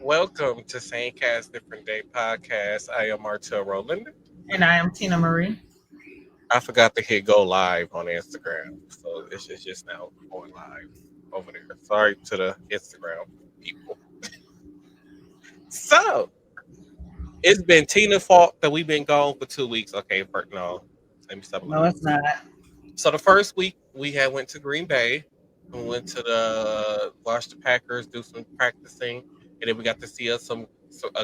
Welcome to Same Cast Different Day podcast. I am Martel Roland. And I am Tina Marie. I forgot to hit go live on Instagram, so it's just now going live over there. Sorry to the Instagram people. So it's been Tina's fault that we've been gone for 2 weeks. Okay, no, let me stop No, lying. it's not. So the first week we had went to Green Bay and went to the watch the Packers do some practicing, and then we got to see a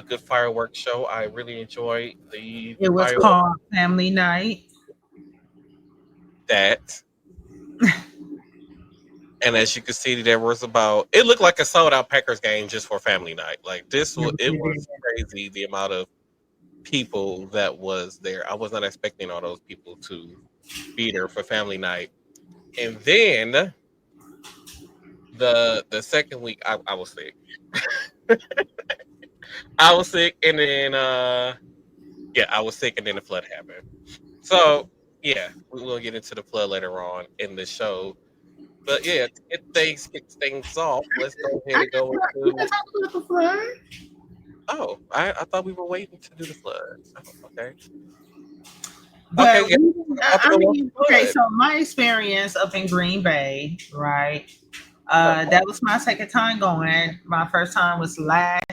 good fireworks show. I really enjoyed the It was fireworks called Family Night. that. And as you can see, there was about it looked like a sold out Packers game just for family night. Like it was crazy the amount of people that was there. I was not expecting all those people to be there for family night. And then the second week I was sick. I was sick and then I was sick and then the flood happened. So yeah, we will get into the flood later on in the show. But yeah, to kick things off, let's go ahead and go into. Oh, I thought we were waiting to do the flood. Oh, okay. But Okay, yeah. okay, so my experience up in Green Bay, right? That was my second time going. My first time was last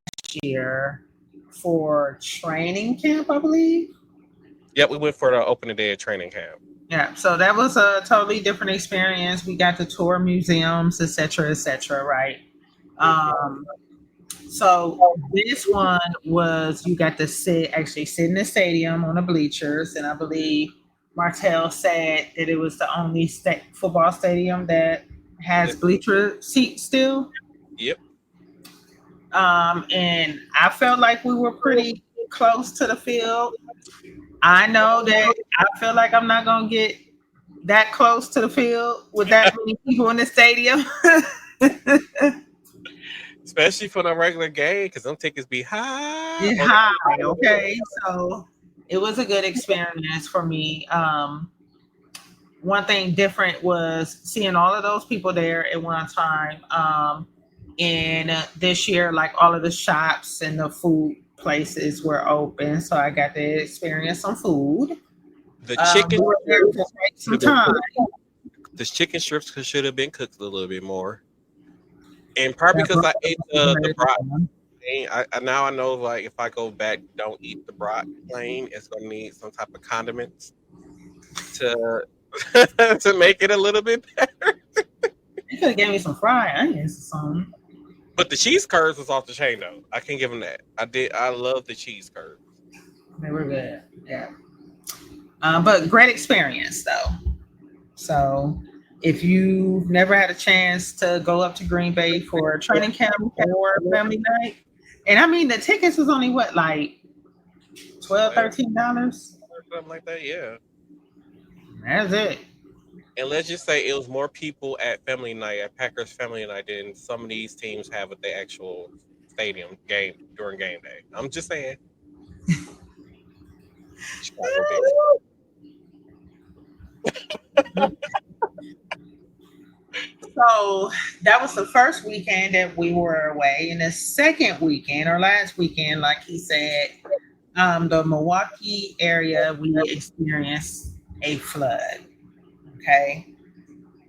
year for training camp, I believe. Yeah, we went for the opening day of training camp. Yeah, so that was a totally different experience. We got to tour museums, etc., right? Um, so this one was you got to actually sit in the stadium on the bleachers, and I believe Martell said that it was the only football stadium that has bleacher seats still. Yep. And I felt like we were pretty close to the field. I know that I feel like I'm not gonna get that close to the field with that many people in the stadium. Especially for the regular game, because them tickets be high. High, okay. So it was a good experience for me. One thing different was seeing all of those people there at one time. And this year, like all of the shops and the food places were open, so I got to experience some food. The chicken, some time. The chicken strips should have been cooked a little bit more. And probably because I ate the brat. Now I know, like, if I go back, don't eat the brat plain. It's gonna need some type of condiments to to make it a little bit better. You could have gave me some fried onions or something. But the cheese curds was off the chain though. I can't give them that. I love the cheese curds. They were good. Yeah. But great experience though. So if you've never had a chance to go up to Green Bay for a training camp or family night, and I mean the tickets was only what, like $12, $13? Something like that, yeah. That's it. And let's just say it was more people at family night, at Packers family night, than some of these teams have at the actual stadium game during game day. I'm just saying. So that was the first weekend that we were away. And the second weekend or last weekend, like he said, the Milwaukee area, we experienced a flood. Okay.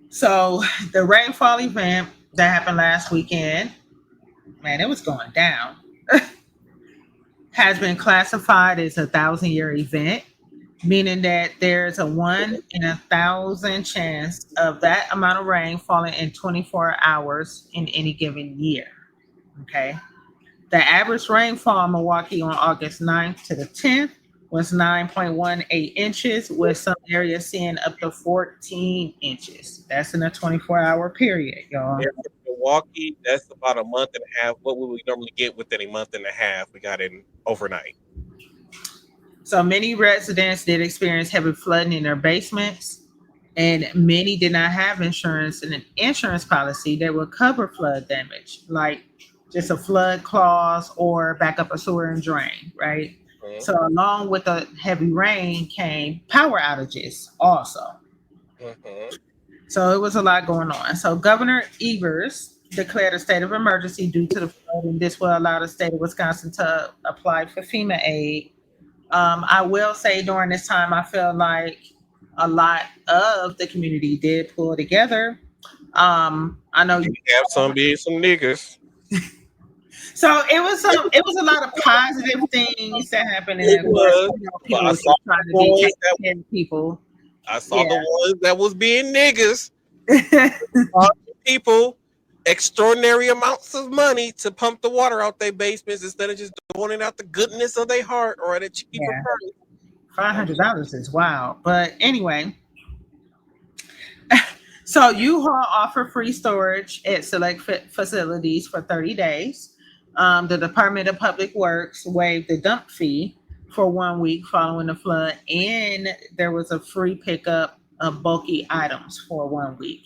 So the rainfall event that happened last weekend, man, it was going down, has been classified as a 1,000-year event, meaning that there's a 1 in 1,000 chance of that amount of rain falling in 24 hours in any given year. Okay. The average rainfall in Milwaukee on August 9th to the 10th was 9.18 inches, with some areas seeing up to 14 inches. That's in a 24-hour period, y'all. Yeah, Milwaukee, that's about a month and a half. What would we normally get within a month and a half? We got in overnight. So many residents did experience heavy flooding in their basements, and many did not have insurance and an insurance policy that would cover flood damage, like just a flood clause or back up a sewer and drain, right? Mm-hmm. So along with the heavy rain came power outages also. Mm-hmm. So it was a lot going on. So Governor Evers declared a state of emergency due to the flood, and this will allow the state of Wisconsin to apply for FEMA aid. I will say during this time, I feel like a lot of the community did pull together. I know you have some niggas. So it was a lot of positive things that happened, and It of course, was. people I was saw just trying to the be ones that taking people. I saw the ones that was being niggas. People extraordinary amounts of money to pump the water out their basements instead of just doing it out the goodness of their heart or at a cheaper price. $500 is wild, but anyway. So U-Haul offer free storage at select facilities for 30 days. The Department of Public Works waived the dump fee for 1 week following the flood, and there was a free pickup of bulky items for 1 week.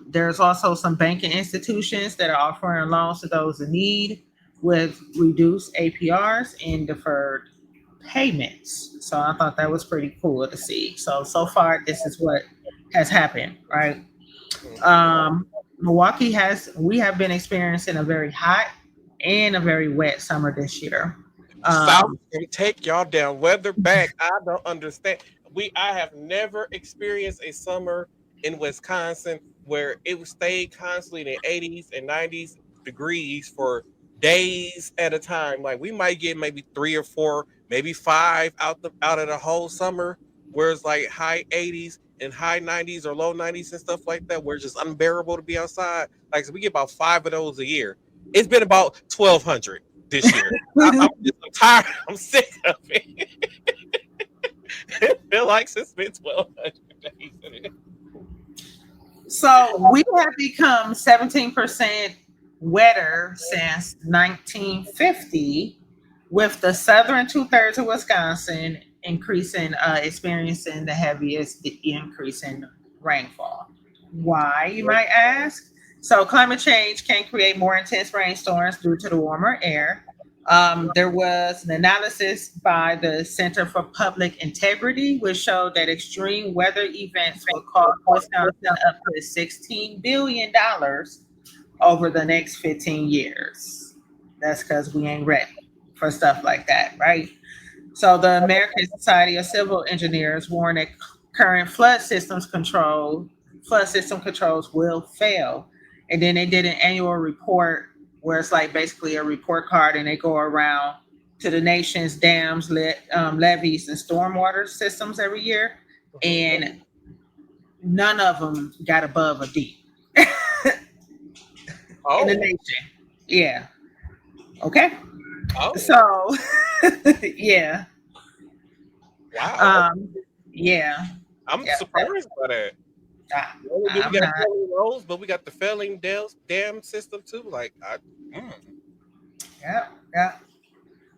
There's also some banking institutions that are offering loans to those in need with reduced APRs and deferred payments. So I thought that was pretty cool to see. So far, this is what has happened, right? Milwaukee we have been experiencing a very hot and a very wet summer this year. South can take y'all down, weather back. I don't understand. I have never experienced a summer in Wisconsin where it stayed constantly in the 80s and 90s degrees for days at a time. Like we might get maybe 3 or 4, maybe 5 out of the whole summer, where it's like high 80s and high 90s or low 90s and stuff like that, where it's just unbearable to be outside. Like so we get about 5 of those a year. It's been about 1,200 this year. I'm tired. I'm sick of it. It feels like it's been 1,200 days. So we have become 17% wetter since 1950, with the southern 2/3 of Wisconsin experiencing the heaviest increase in rainfall. Why, you might ask? So climate change can create more intense rainstorms due to the warmer air. There was an analysis by the Center for Public Integrity, which showed that extreme weather events will cost Wisconsin up to $16 billion over the next 15 years. That's because we ain't ready for stuff like that, right? So the American Society of Civil Engineers warned that current flood system controls will fail. And then they did an annual report where it's like basically a report card, and they go around to the nation's dams, levees, and stormwater systems every year, and none of them got above a D. In the nation. Yeah. Okay. So, yeah. Wow. Yeah. I'm surprised by that. We got failing roads, but we got the failing dam system too. Yeah.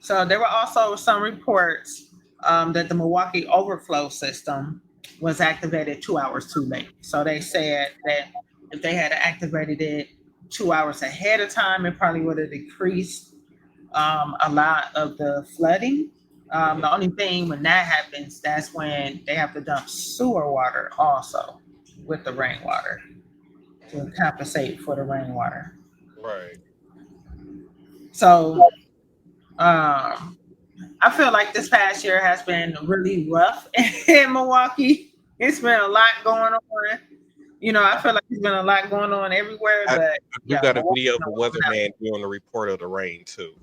So there were also some reports that the Milwaukee overflow system was activated 2 hours too late. So they said that if they had activated it 2 hours ahead of time, it probably would have decreased a lot of the flooding. The only thing when that happens, that's when they have to dump sewer water also with the rainwater to compensate for the rainwater. Right. So I feel like this past year has been really rough in Milwaukee. It's been a lot going on. I feel like there's been a lot going on everywhere. But you got a video of the weatherman doing a report of the rain too.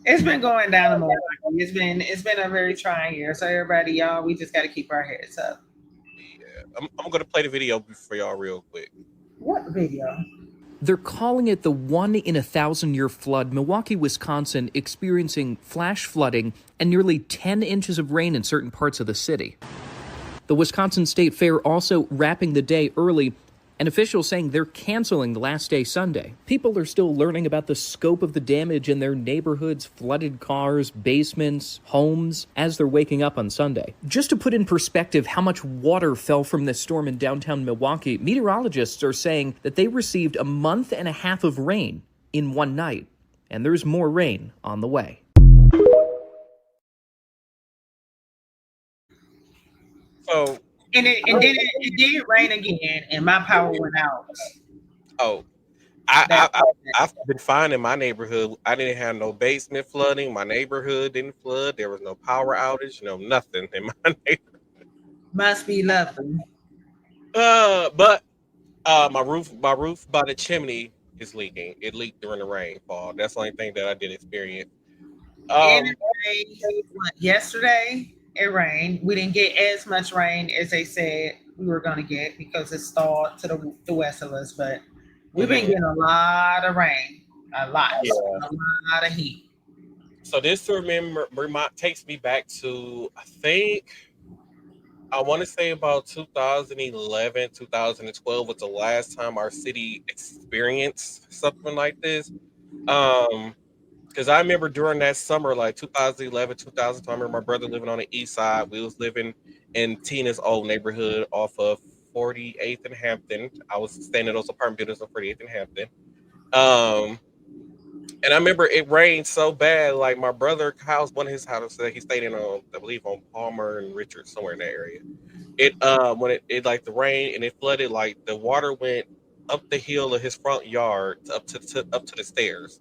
It's been going down in Milwaukee. It's been a very trying year. So everybody, y'all, we just got to keep our heads up. Yeah, I'm gonna play the video for y'all real quick. What video? They're calling it the 1 in 1,000-year flood. Milwaukee, Wisconsin, experiencing flash flooding and nearly 10 inches of rain in certain parts of the city. The Wisconsin State Fair also wrapping the day early, and officials saying they're canceling the last day Sunday. People are still learning about the scope of the damage in their neighborhoods, flooded cars, basements, homes, as they're waking up on Sunday. Just to put in perspective how much water fell from this storm in downtown Milwaukee, meteorologists are saying that they received a month and a half of rain in one night, and there's more rain on the way. So And it did rain again, and my power went out. Oh, That I've been fine in my neighborhood. I didn't have no basement flooding. My neighborhood didn't flood. There was no power outage. No nothing in my neighborhood. must be lovely. But my roof by the chimney is leaking. It leaked during the rainfall. That's the only thing that I did experience. And Um, it rained yesterday. It rained. We didn't get as much rain as they said we were going to get because it stalled to the west of us. But we've been mhm, getting a lot of rain, yeah. a lot of heat. So this takes me back to I think I want to say about 2011, 2012 was the last time our city experienced something like this. Um, because I remember during that summer, like 2011, 2012, I remember my brother living on the east side. We was living in Tina's old neighborhood off of 48th and Hampton. I was staying in those apartment buildings on 48th and Hampton. Um, and I remember it rained so bad. Like my brother house, one of his houses that he stayed in on, I believe on Palmer and Richard, somewhere in that area. It when it like the rain and it flooded, like the water went up the hill of his front yard up to the stairs,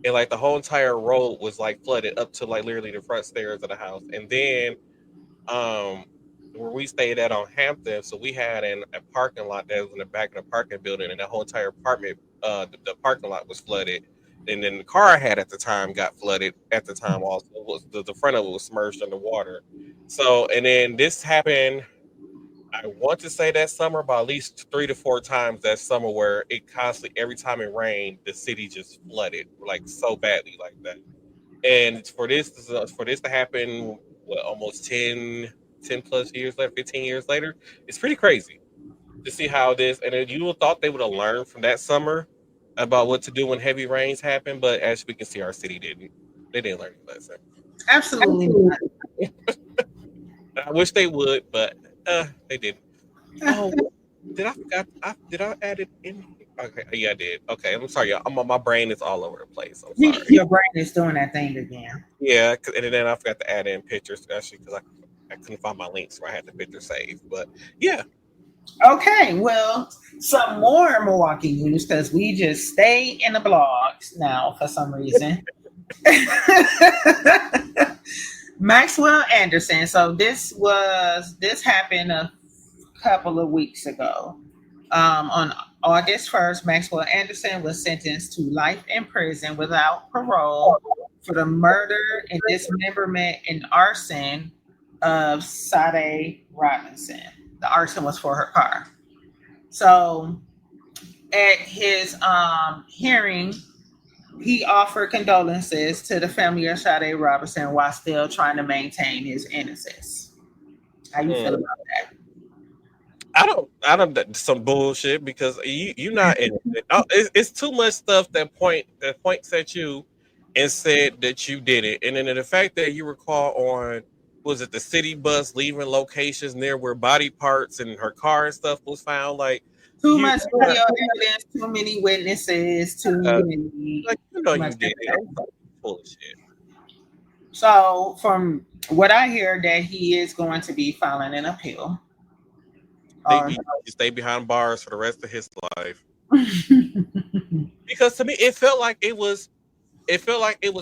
and like the whole entire road was like flooded up to like literally the front stairs of the house. And then um where we stayed at on Hampton, so we had a parking lot that was in the back of the apartment building, and the whole entire apartment the parking lot was flooded. And then the car I had at the time got flooded at the time also. It was the front of it was submerged underwater. So and then this happened, I want to say that summer, about at least 3 to 4 times that summer, where it constantly, every time it rained, the city just flooded like so badly like that. And for this to happen, what, almost 10 plus years later, 15 years later, it's pretty crazy to see how this. And then you would thought they would have learned from that summer about what to do when heavy rains happen, but as we can see, our city didn't. They didn't learn the lesson. Absolutely not. I wish they would, but they didn't. Oh, did I forgot? Did I add it in? Okay, yeah, I did. Okay, I'm sorry, y'all. My brain is all over the place. I'm sorry. Your brain is doing that thing again. Yeah, and then I forgot to add in pictures, actually, because I couldn't find my links where I had the picture saved. But yeah, Okay, well, some more Milwaukee news because we just stay in the blogs now for some reason. Maxwell Anderson. So this happened a couple of weeks ago. On August 1st, Maxwell Anderson was sentenced to life in prison without parole for the murder and dismemberment and arson of Sade Robinson. The arson was for her car. So at his hearing, he offered condolences to the family of Sade Robinson while still trying to maintain his innocence. How you feel mm, about that? I don't. That's some bullshit because you not innocent. Oh, it's too much stuff that points at you and said that you did it, and then the fact that you were caught on, was it the city bus leaving locations near where body parts and her car and stuff was found, like Too you much video evidence, too many witnesses, too uh, many, like you know too you much did it. evidence. I'm full of shit. So, from what I hear, that he is going to be filing an appeal. Or, Stay behind bars for the rest of his life. Because to me, it felt like it was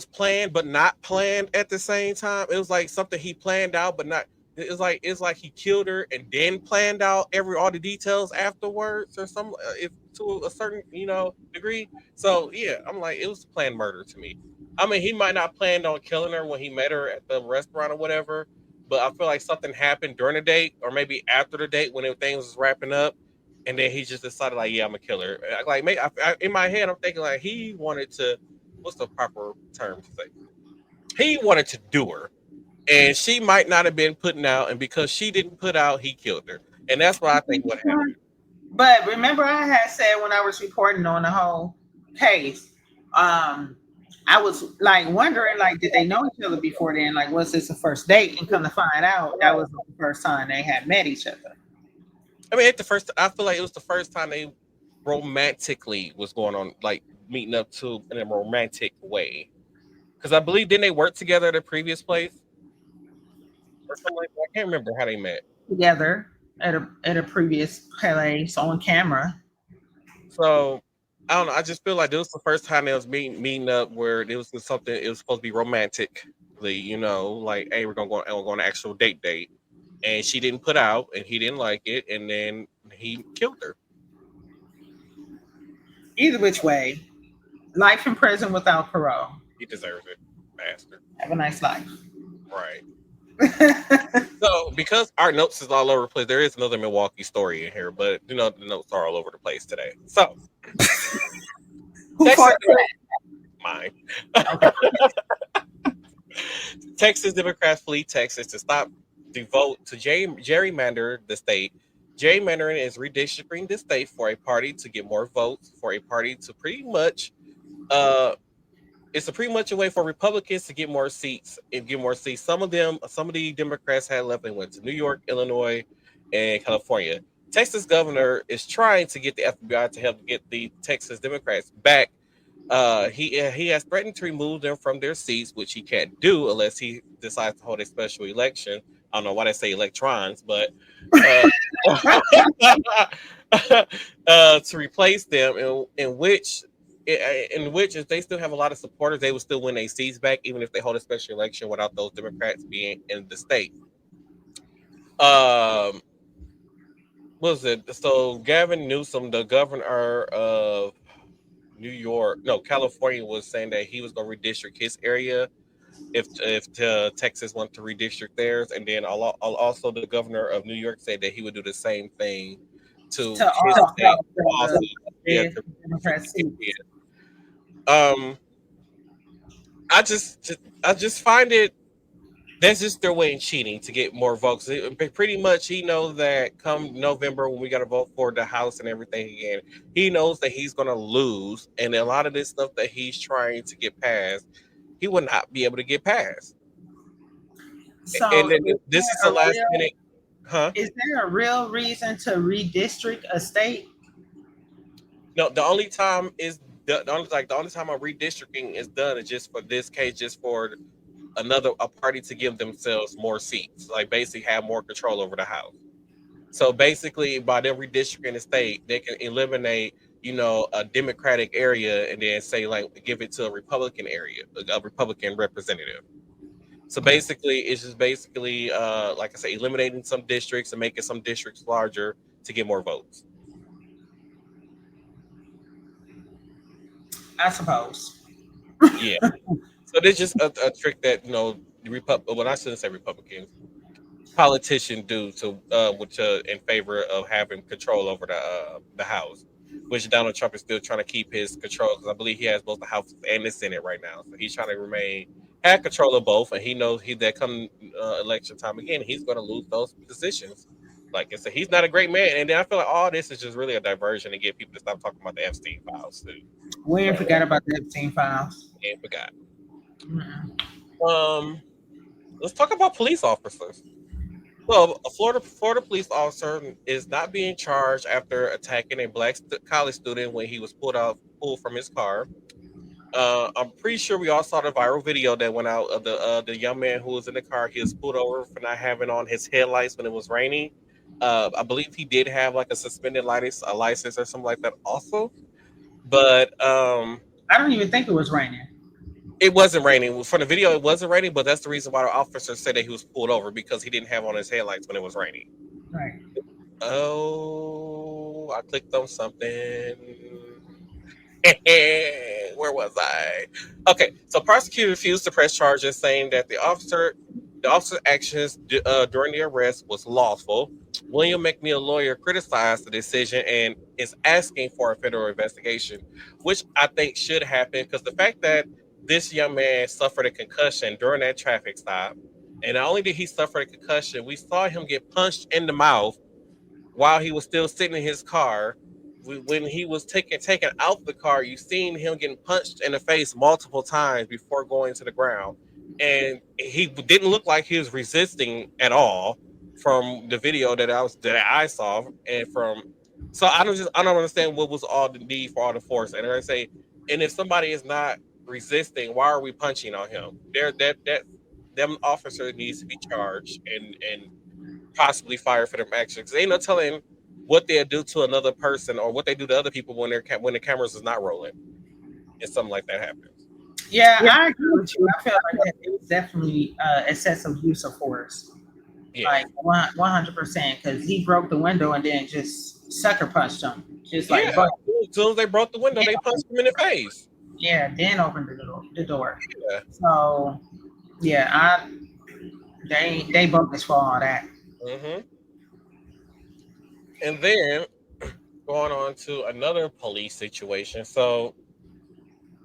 planned but not planned at the same time. It was like something he planned out but not. It's like he killed her and then planned out all the details afterwards, or some if to a certain degree. So yeah, I'm like, it was planned murder to me. I mean, he might not planned on killing her when he met her at the restaurant or whatever, but I feel like something happened during the date or maybe after the date when everything was wrapping up, and then he just decided like, yeah, I'm gonna kill her. Like, in my head, I'm thinking like he wanted to. What's the proper term to say? He wanted to do her, and she might not have been putting out, and because she didn't put out, he killed her, and that's what I think what happened. but remember, I had said when I was reporting on the whole case, um, I was like wondering, like, did they know each other before then? Like, was this a first date? And come to find out, that was the first time they had met each other. I mean, I feel like it was the first time they romantically was going on, like meeting up to in a romantic way. Because I believe didn't they work together at a previous place or something like that? I can't remember how they met. Together. at a previous place on camera. So I don't know. I just feel like this was the first time they was meeting up where it was something. It was supposed to be romantically, like hey, we're going to actual date, and she didn't put out, and he didn't like it, and then he killed her. Either which way, life in prison without parole. He deserves it, bastard. Have a nice life. Right. So because our notes is all over the place, there is another Milwaukee story in here, but the notes are all over the place today. So Who Texas, fought for mine. that? Okay. Texas Democrats flee Texas to stop the vote to gerrymander the state. Gerrymandering is redistricting the state for a party to get more votes, for a party to pretty much it's pretty much a way for Republicans to get more seats and get more seats. Some of the Democrats had left and went to New York, Illinois, and California. Texas governor is trying to get the FBI to help get the Texas Democrats back. He has threatened to remove them from their seats, which he can't do unless he decides to hold a special election. I don't know why they say electrons, but to replace them, in which if they still have a lot of supporters, they will still win their seats back, even if they hold a special election without those Democrats being in the state. What was it? So Gavin Newsom, the governor of California, was saying that he was going to redistrict his area if Texas wanted to redistrict theirs, and then also the governor of New York said that he would do the same thing to his state. Also, Democrats. I just find it that's just their way in cheating to get more votes. Pretty much, he knows that come November when we got to vote for the House and everything again, he knows that he's going to lose, and a lot of this stuff that he's trying to get passed, he will not be able to get passed. So and then this is the last minute, huh? Is there a real reason to redistrict a state? No, the only time a redistricting is done is just for this case, just for a party to give themselves more seats, like basically have more control over the House. So basically, by them redistricting the state, they can eliminate, a Democratic area and then say like give it to a Republican area, a Republican representative. So basically, it's just like I say, eliminating some districts and making some districts larger to get more votes. I suppose. Yeah. So there's just a trick that I shouldn't say Republicans, politicians do which in favor of having control over the House, which Donald Trump is still trying to keep his control, because I believe he has both the House and the Senate right now. So he's trying to have control of both, and he knows that come election time again, he's going to lose those positions. Like I said, he's not a great man, and then I feel like all this is just really a diversion to get people to stop talking about the Epstein files too. We ain't forgot about the Epstein files. And forgot. Mm-hmm. Let's talk about police officers. So, a Florida police officer is not being charged after attacking a black college student when he was pulled from his car. I'm pretty sure we all saw the viral video that went out of the young man who was in the car. He was pulled over for not having on his headlights when it was raining. I believe he did have like a suspended license or something like that also. But I don't even think it was raining. It wasn't raining. From the video, it wasn't raining, but that's the reason why the officer said that he was pulled over, because he didn't have on his headlights when it was raining. Right. Oh, I clicked on something. Where was I? Okay, so prosecutor refused to press charges, saying that the officer's actions during the arrest was lawful. William McNeil, lawyer, criticized the decision and is asking for a federal investigation, which I think should happen, because the fact that this young man suffered a concussion during that traffic stop, and not only did he suffer a concussion, we saw him get punched in the mouth while he was still sitting in his car. When he was taken out the car, you seen him getting punched in the face multiple times before going to the ground, and he didn't look like he was resisting at all from the video that I saw, so I don't understand what was all the need for all the force. And I say, and if somebody is not resisting, why are we punching on him? Them officer needs to be charged and possibly fired for their actions. Ain't no telling what they'll do to another person or what they do to other people when when the cameras is not rolling and something like that happens. Yeah, I agree with you. I feel like that it was definitely excessive use of force, Yeah, like 100%, because he broke the window and then just sucker punched him, just yeah. like, but As soon as they broke the window, they punched him in the face. yeah, then opened the door. Yeah. So yeah, they bogus for all that. Hmm. And then going on to another police situation. So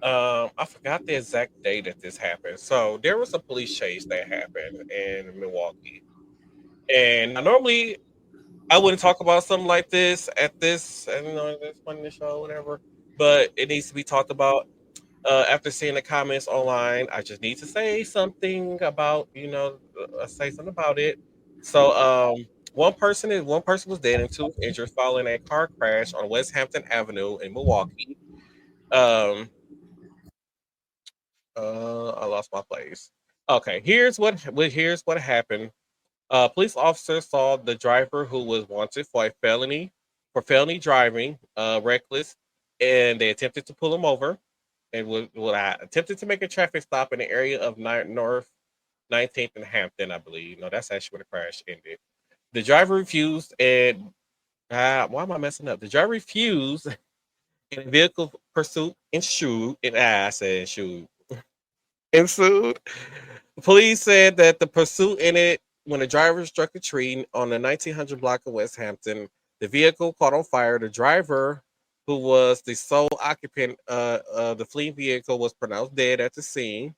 I forgot the exact day that this happened. So there was a police chase that happened in Milwaukee. And now normally I wouldn't talk about something like this at this, I don't know, this point in the show, whatever. But it needs to be talked about. After seeing the comments online, I just need to say something about, say something about it. So, one person was dead and two was injured following a car crash on West Hampton Avenue in Milwaukee. Um, I lost my place. Okay, here's what happened. Police officers saw the driver who was wanted for felony driving, reckless, and they attempted to pull him over and I attempted to make a traffic stop in the area of North 19th and Hampton, I believe. No, that's actually where the crash ended. The driver refused, and why am I messing up? The driver refused, and the vehicle pursuit ensued. And I said ensued. Ensued. Police said that the pursuit ended when the driver struck a tree on the 1900 block of West Hampton. The vehicle caught on fire. The driver, who was the sole occupant of the fleeing vehicle, was pronounced dead at the scene.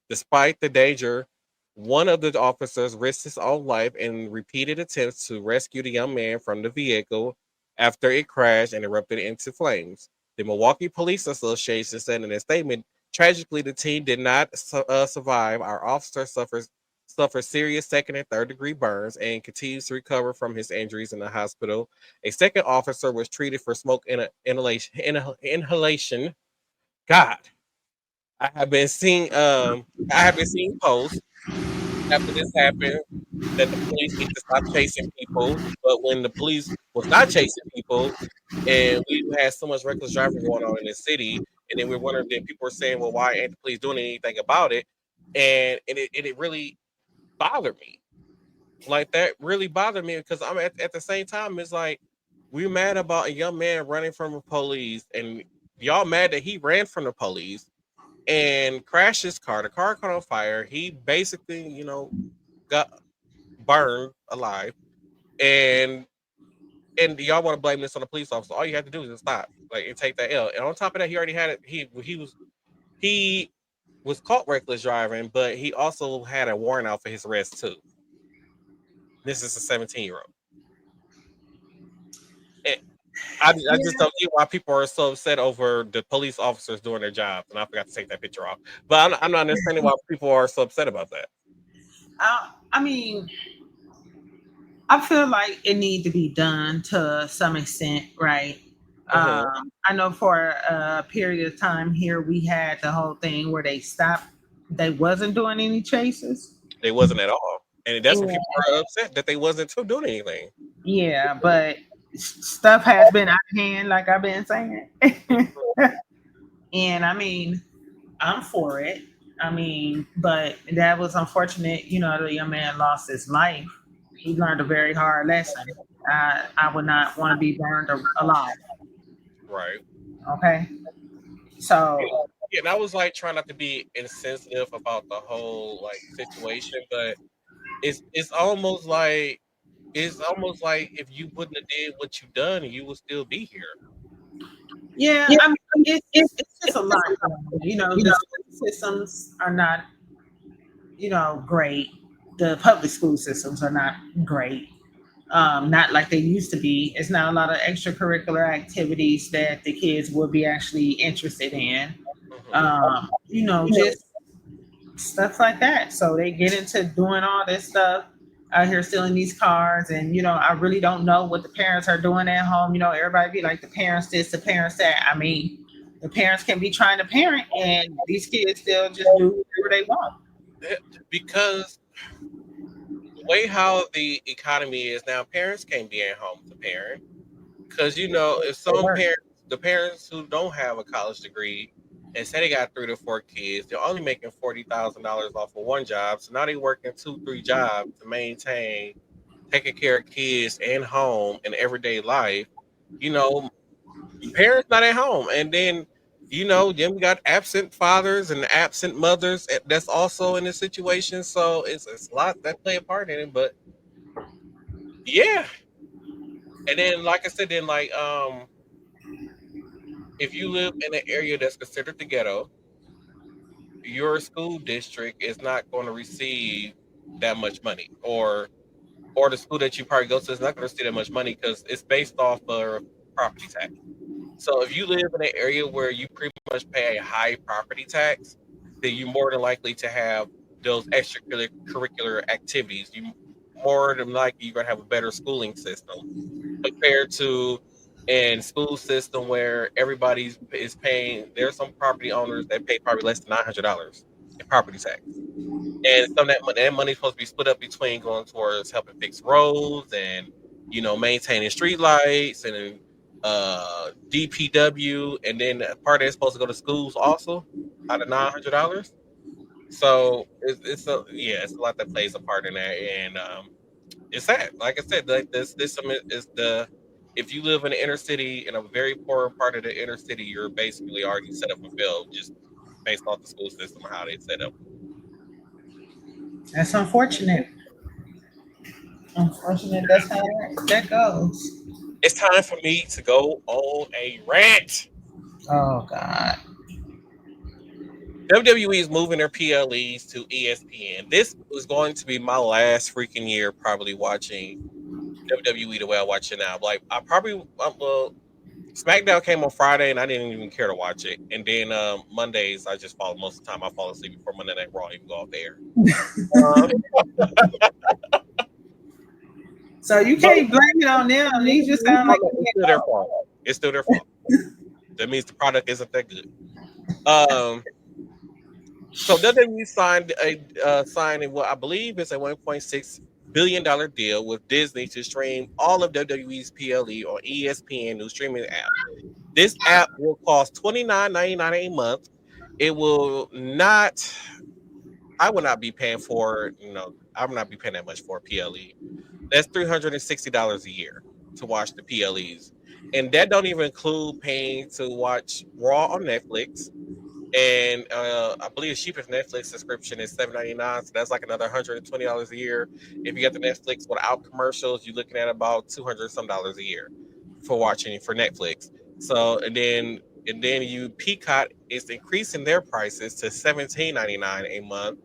Despite the danger, one of the officers risked his own life in repeated attempts to rescue the young man from the vehicle after it crashed and erupted into flames. The Milwaukee Police Association said in a statement, "Tragically, the team did not survive. Our officer suffered serious second and third degree burns and continues to recover from his injuries in the hospital. A second officer was treated for smoke inhalation. God, I have been seeing posts after this happened that the police need to stop chasing people. But when the police was not chasing people, and we had so much reckless driving going on in the city, and then we're wondering, then people were saying, well, why ain't the police doing anything about it? And it really bothered me. Like that really bothered me because I'm at the same time, it's like we're mad about a young man running from the police, and y'all mad that he ran from the police and crashed his car. The car caught on fire. He basically, got burned alive, and y'all want to blame this on the police officer. All you have to do is just stop, like, and take that L. And on top of that, he already had it. He was caught reckless driving, but he also had a warrant out for his arrest too. This is a 17-year-old. And I just don't get why people are so upset over the police officers doing their jobs. And I forgot to take that picture off. But I'm not understanding why people are so upset about that. I mean, I feel like it need to be done to some extent, right? I know for a period of time here, we had the whole thing where they wasn't doing any chases. They wasn't at all. And that's Yeah, what people are upset that they wasn't doing anything. yeah, but stuff has been out of hand, like I've been saying. And I mean, I'm for it. I mean, but that was unfortunate. The young man lost his life. He learned a very hard lesson. I would not want to be burned alive. Right. Okay. So, Yeah, and I was like trying not to be insensitive about the whole like situation, but it's almost like if you wouldn't have did what you done, you would still be here. yeah, I mean, it's just a lot. The school systems are not, great. The public school systems are not great. Not like they used to be. It's not a lot of extracurricular activities that the kids would be actually interested in. Hmm. Just stuff like that. So they get into doing all this stuff out here stealing these cars. And, I really don't know what the parents are doing at home. Everybody be like, the parents this, the parents that. I mean, the parents can be trying to parent and these kids still just do whatever they want. Because the way how the economy is now, parents can't be at home to parent because if some parents, the parents who don't have a college degree and say they got 3 to 4 kids, they're only making $40,000 off of one job, so now they're working 2, 3 jobs to maintain taking care of kids and home and everyday life. You know, parents not at home, and then we got absent fathers and absent mothers that's also in this situation. So it's a lot that play a part in it. But yeah, and then like I said, then like if you live in an area that's considered the ghetto, your school district is not going to receive that much money, or the school that you probably go to is not going to receive that much money because it's based off of property tax. So if you live in an area where you pretty much pay a high property tax, then you're more than likely to have those extracurricular activities. You more than likely you're gonna have a better schooling system compared to in school system where everybody is paying. There's some property owners that pay probably less than $900 in property tax, and some of that money is supposed to be split up between going towards helping fix roads and maintaining street lights and DPW, and then part of it's supposed to go to schools also out of $900. So it's a lot that plays a part in that, and it's sad. Like I said, like this is the if you live in the inner city in a very poor part of the inner city, you're basically already set up and failed just based off the school system and how they set up. That's unfortunate. Unfortunate. That's how that goes. It's time for me to go on a rant. Oh God. WWE is moving their PLEs to ESPN. This was going to be my last freaking year probably watching WWE the way I watch it now. Like SmackDown came on Friday and I didn't even care to watch it. And then Mondays I just fall most of the time I fall asleep before Monday Night Raw even go off the air. So you can't blame it on them. These just sound like it's still their fault. It's still their fault. That means the product isn't that good. So WWE signed what I believe is a $1.6 billion deal with Disney to stream all of WWE's PLE on ESPN new streaming app. This app will cost $29.99 a month. It will not. I will not be paying for. I will not be paying that much for PLE. That's $360 a year to watch the PLEs, and that don't even include paying to watch Raw on Netflix. And I believe the cheapest Netflix subscription is $7.99, so that's like another $120 a year. If you get the Netflix without commercials, you're looking at about $200 some a year for watching for Netflix. So and then Peacock is increasing their prices to $17.99 a month.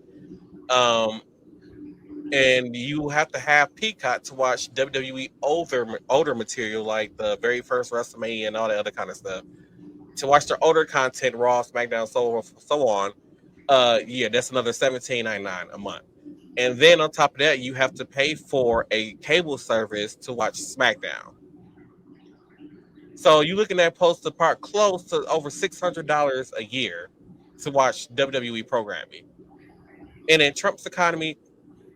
And you have to have Peacock to watch WWE older material like the very first WrestleMania and all that other kind of stuff. To watch their older content, Raw, SmackDown, so on. That's another $17.99 a month. And then on top of that, you have to pay for a cable service to watch SmackDown. So you're looking at posted part close to over $600 a year to watch WWE programming. And in Trump's economy,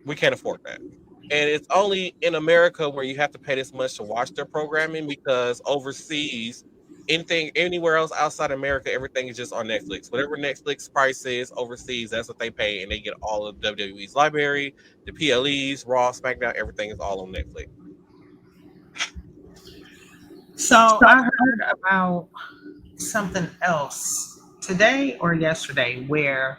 we can't afford that. And it's only in America where you have to pay this much to watch their programming, because overseas, anywhere else outside America, everything is just on Netflix. Whatever Netflix price is overseas, that's what they pay, and they get all of WWE's library, the PLEs, Raw, SmackDown, everything is all on Netflix. So I heard about something else today or yesterday where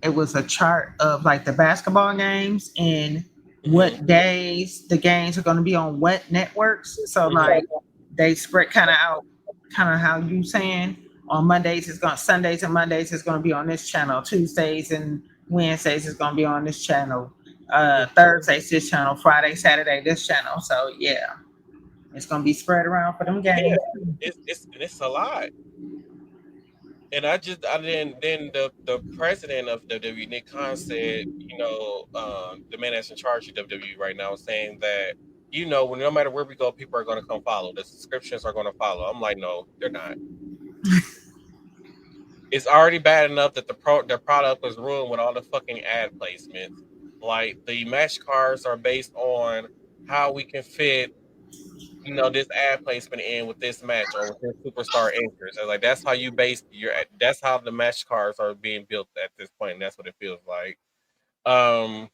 it was a chart of like the basketball games and what days the games are going to be on what networks. So like they spread kind of out, kind of how you saying on Sundays and Mondays is going to be on this channel, Tuesdays and Wednesdays is going to be on this channel, Thursdays this channel, Friday, Saturday this channel. So yeah, it's going to be spread around for them games. Yeah, it's a lot. And then the president of WWE, Nick Khan, said, the man that's in charge of WWE right now is saying that, no matter where we go, people are going to come follow. The subscriptions are going to follow. I'm like, no, they're not. It's already bad enough that their product was ruined with all the fucking ad placements. Like the match cards are based on how we can fit, this ad placement in with this match or with this superstar anchors. And like that's how you base that's how the match cards are being built at this point. And that's what it feels like. Um,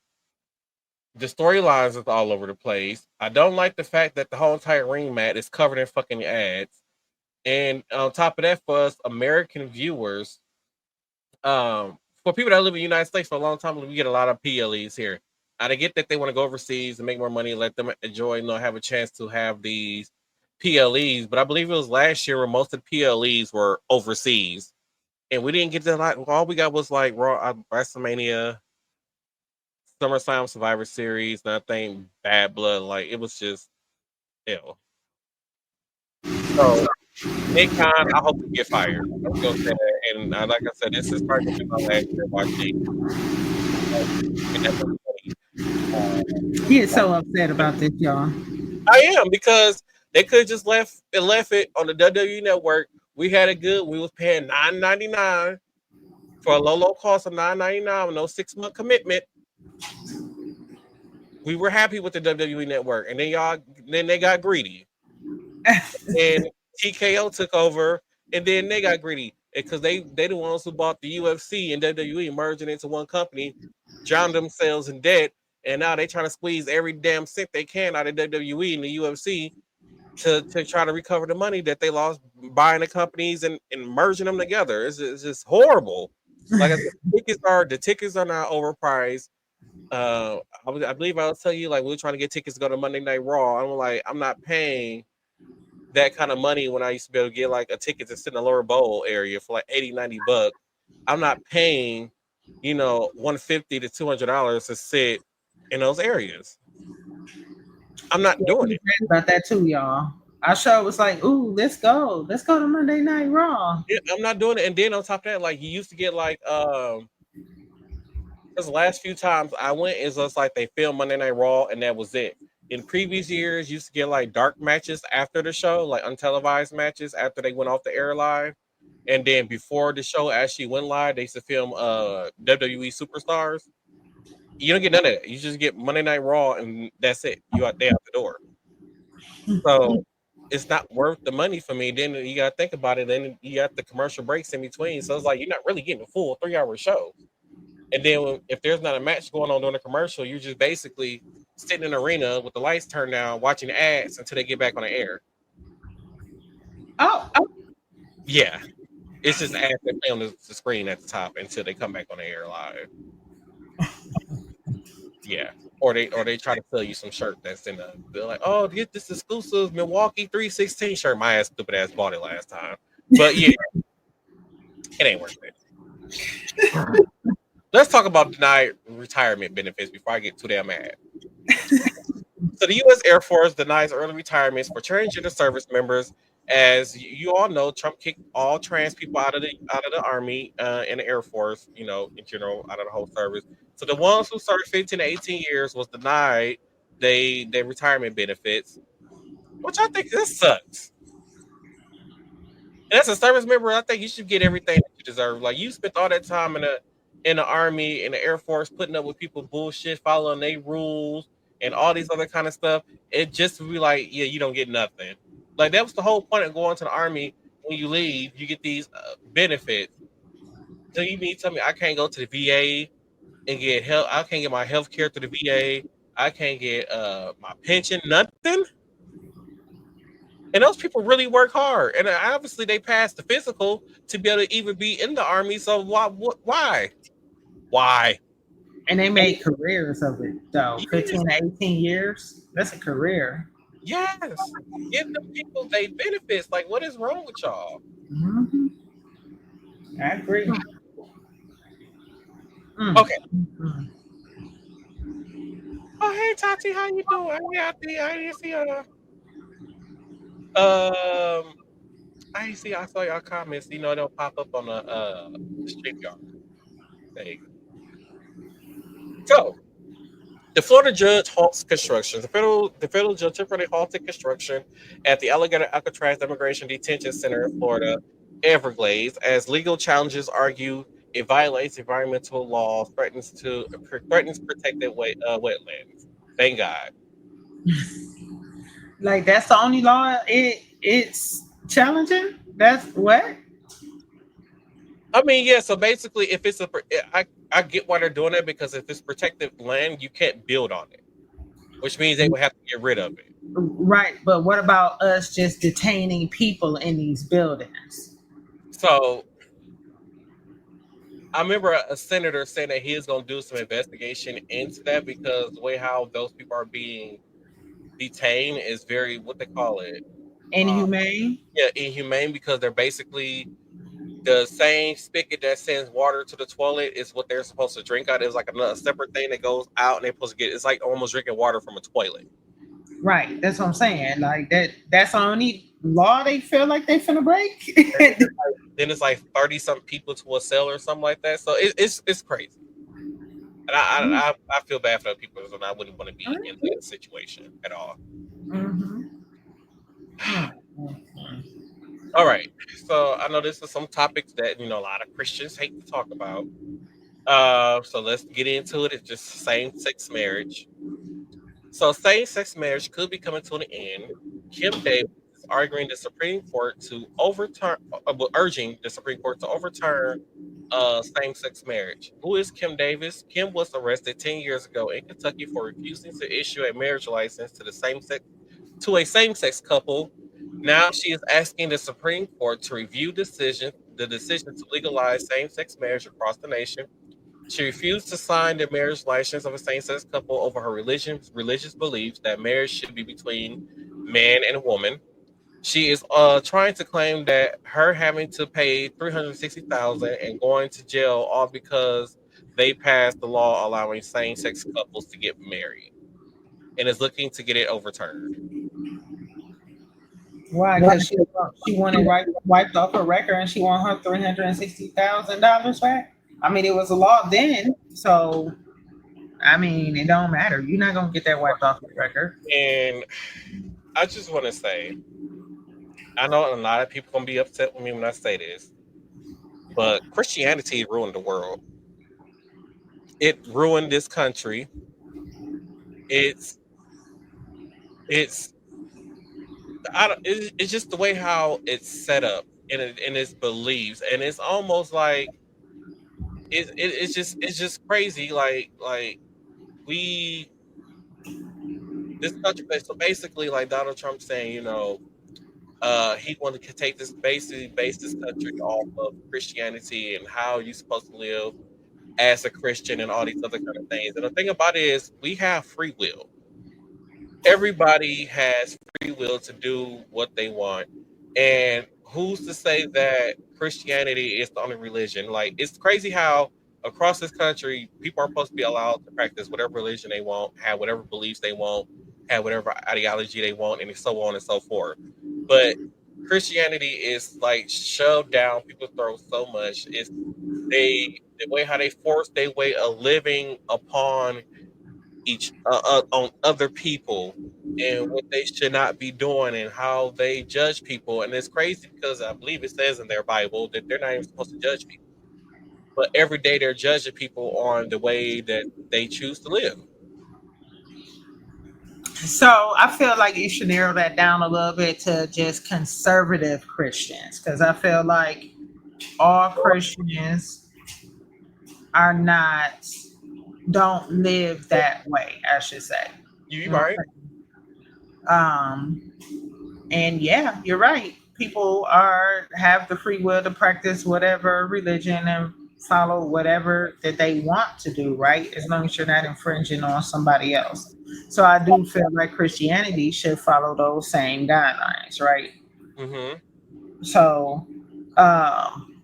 the storylines is all over the place. I don't like the fact that the whole entire ring mat is covered in fucking ads. And on top of that, for us American viewers, for people that live in the United States for a long time, we get a lot of PLEs here. I get that they want to go overseas and make more money, let them enjoy, have a chance to have these PLEs. But I believe it was last year where most of the PLEs were overseas, and we didn't get that. Like, all we got was like Raw, WrestleMania, SummerSlam, Survivor Series, nothing Bad Blood. Like it was just ill. So Nick Khan, I hope he get fired. I was gonna say that. And like I said, this is probably gonna be my last year watching. He is so upset about this, y'all. I am, because they could have just left it on the WWE Network. We had it good. We was paying $9.99 for a low cost of $9.99 with no 6-month commitment. We were happy with the WWE Network, and then they got greedy, and TKO took over, and then they got greedy because they the ones who bought the UFC and WWE, merging into one company, drowned themselves in debt, and now they trying to squeeze every damn cent they can out of WWE and the UFC to try to recover the money that they lost buying the companies and merging them together. It's just horrible. Like I said, the tickets are now overpriced. I believe I'll tell you, like, we were trying to get tickets to go to Monday Night Raw. I'm like, I'm not paying that kind of money when I used to be able to get like a ticket to sit in the lower bowl area for like $80-$90. I'm not paying, $150 to $200 to sit in those areas. I'm not doing it. About that too, y'all. Our show was like, "Ooh, let's go to Monday Night Raw." Yeah, I'm not doing it. And then on top of that, like you used to get like because the last few times I went, it's just like they filmed Monday Night Raw and that was it. In previous years, you used to get like dark matches after the show, like untelevised matches after they went off the air live. And then before the show actually went live, they used to film WWE Superstars. You don't get none of that. You just get Monday Night Raw and that's it. You out there out the door. So it's not worth the money for me. Then you gotta think about it. Then you got the commercial breaks in between. So it's like you're not really getting a full 3-hour show. And then if there's not a match going on during the commercial, you're just basically sitting in an arena with the lights turned down, watching ads until they get back on the air. Oh. Yeah. It's just ads that play on the screen at the top until they come back on the air live. Yeah. Or they try to sell you some shirt that's in they're like, oh, get this exclusive Milwaukee 316 shirt. My ass stupid ass bought it last time. But yeah, it ain't worth it. Let's talk about denied retirement benefits before I get too damn mad. So the U.S. Air Force denies early retirements for transgender service members. As you all know, Trump kicked all trans people out of the Army and the Air Force, in general, out of the whole service. So the ones who served 15 to 18 years was denied their retirement benefits, which I think this sucks. And as a service member, I think you should get everything that you deserve. Like you spent all that time in the Army, in the Air Force, putting up with people bullshit, following their rules, and all these other kind of stuff. It just would be like, yeah, you don't get nothing. Like that was the whole point of going to the Army. When you leave, you get these benefits. So you mean tell me I can't go to the VA and get help? I can't get my health care through the VA. I can't get my pension, nothing. And those people really work hard, and obviously they passed the physical to be able to even be in the Army. So why? And they made careers of it, though. Yes. 15 to 18 years. That's a career. Yes. Give them people they benefits. Like, what is wrong with y'all? Mm-hmm. I agree. Okay. Mm-hmm. Oh, hey Tati, how you doing? I didn't see I saw your comments. They'll pop up on the StreamYard. There you go. So, the Florida judge halts construction. The federal judge temporarily halted construction at the Alligator Alcatraz Immigration Detention Center in Florida, Everglades, as legal challenges argue It violates environmental law, threatens protected wetlands. Thank God. Like that's the only law it's challenging. That's what. I mean, yeah. So basically, if it's I get why they're doing it because if it's protected land, you can't build on it, which means they would have to get rid of it. Right, but what about us just detaining people in these buildings? So I remember a senator saying that he is going to do some investigation into that because the way how those people are being detained is very what they call it, uh, Inhumane? yeah, inhumane because they're basically the same spigot that sends water to the toilet is what they're supposed to drink out. It's like another separate thing that goes out and they're supposed to get. It's like almost drinking water from a toilet. Right, that's what I'm saying. Like that's the only law they feel like they finna break. Then it's like 30 something people to a cell or something like that. So it's crazy. And I feel bad for the people and I wouldn't want to be in that situation at all. Mhm. All right. So I know this is some topics that a lot of Christians hate to talk about. So let's get into it. It's just same-sex marriage. So same-sex marriage could be coming to an end. Kim Davis is arguing the Supreme Court to overturn, urging the Supreme Court to overturn same-sex marriage. Who is Kim Davis? Kim was arrested 10 years ago in Kentucky for refusing to issue a marriage license to a same-sex couple. Now she is asking the Supreme Court to review the decision to legalize same-sex marriage across the nation. She refused to sign the marriage license of a same-sex couple over her religious beliefs that marriage should be between man and woman. She is trying to claim that her having to pay $360,000 and going to jail all because they passed the law allowing same-sex couples to get married, and is looking to get it overturned. Why? Because she wanted wiped off her record and she want her $360,000 back. I mean, it was a law then, so I mean, it don't matter. You're not gonna get that wiped off your record. And I just want to say, I know a lot of people gonna be upset with me when I say this, but Christianity ruined the world. It ruined this country. It's it's it's just the way how it's set up and its beliefs, and it's almost like it's just crazy. Like we this country. So basically, like Donald Trump saying, he wanted to take this basically base this country off of Christianity and how you're supposed to live as a Christian and all these other kind of things. And the thing about it is we have free will. Everybody has free will to do what they want. And who's to say that Christianity is the only religion? Like it's crazy how across this country people are supposed to be allowed to practice whatever religion they want, have whatever beliefs they want, have whatever ideology they want, and so on and so forth. But Christianity is like shoved down people's throats so much. It's the way how they force their way of living upon on other people and what they should not be doing and how they judge people. And it's crazy because I believe it says in their Bible that they're not even supposed to judge people, but every day they're judging people on the way that they choose to live. So I feel like you should narrow that down a little bit to just conservative Christians, because I feel like all Christians are not don't live that way, I should say. You You know what right? I'm saying? And yeah, you're right. People are have the free will to practice whatever religion and follow whatever that they want to do, right? As long as you're not infringing on somebody else. So I do feel like Christianity should follow those same guidelines, right? Mm-hmm. So um,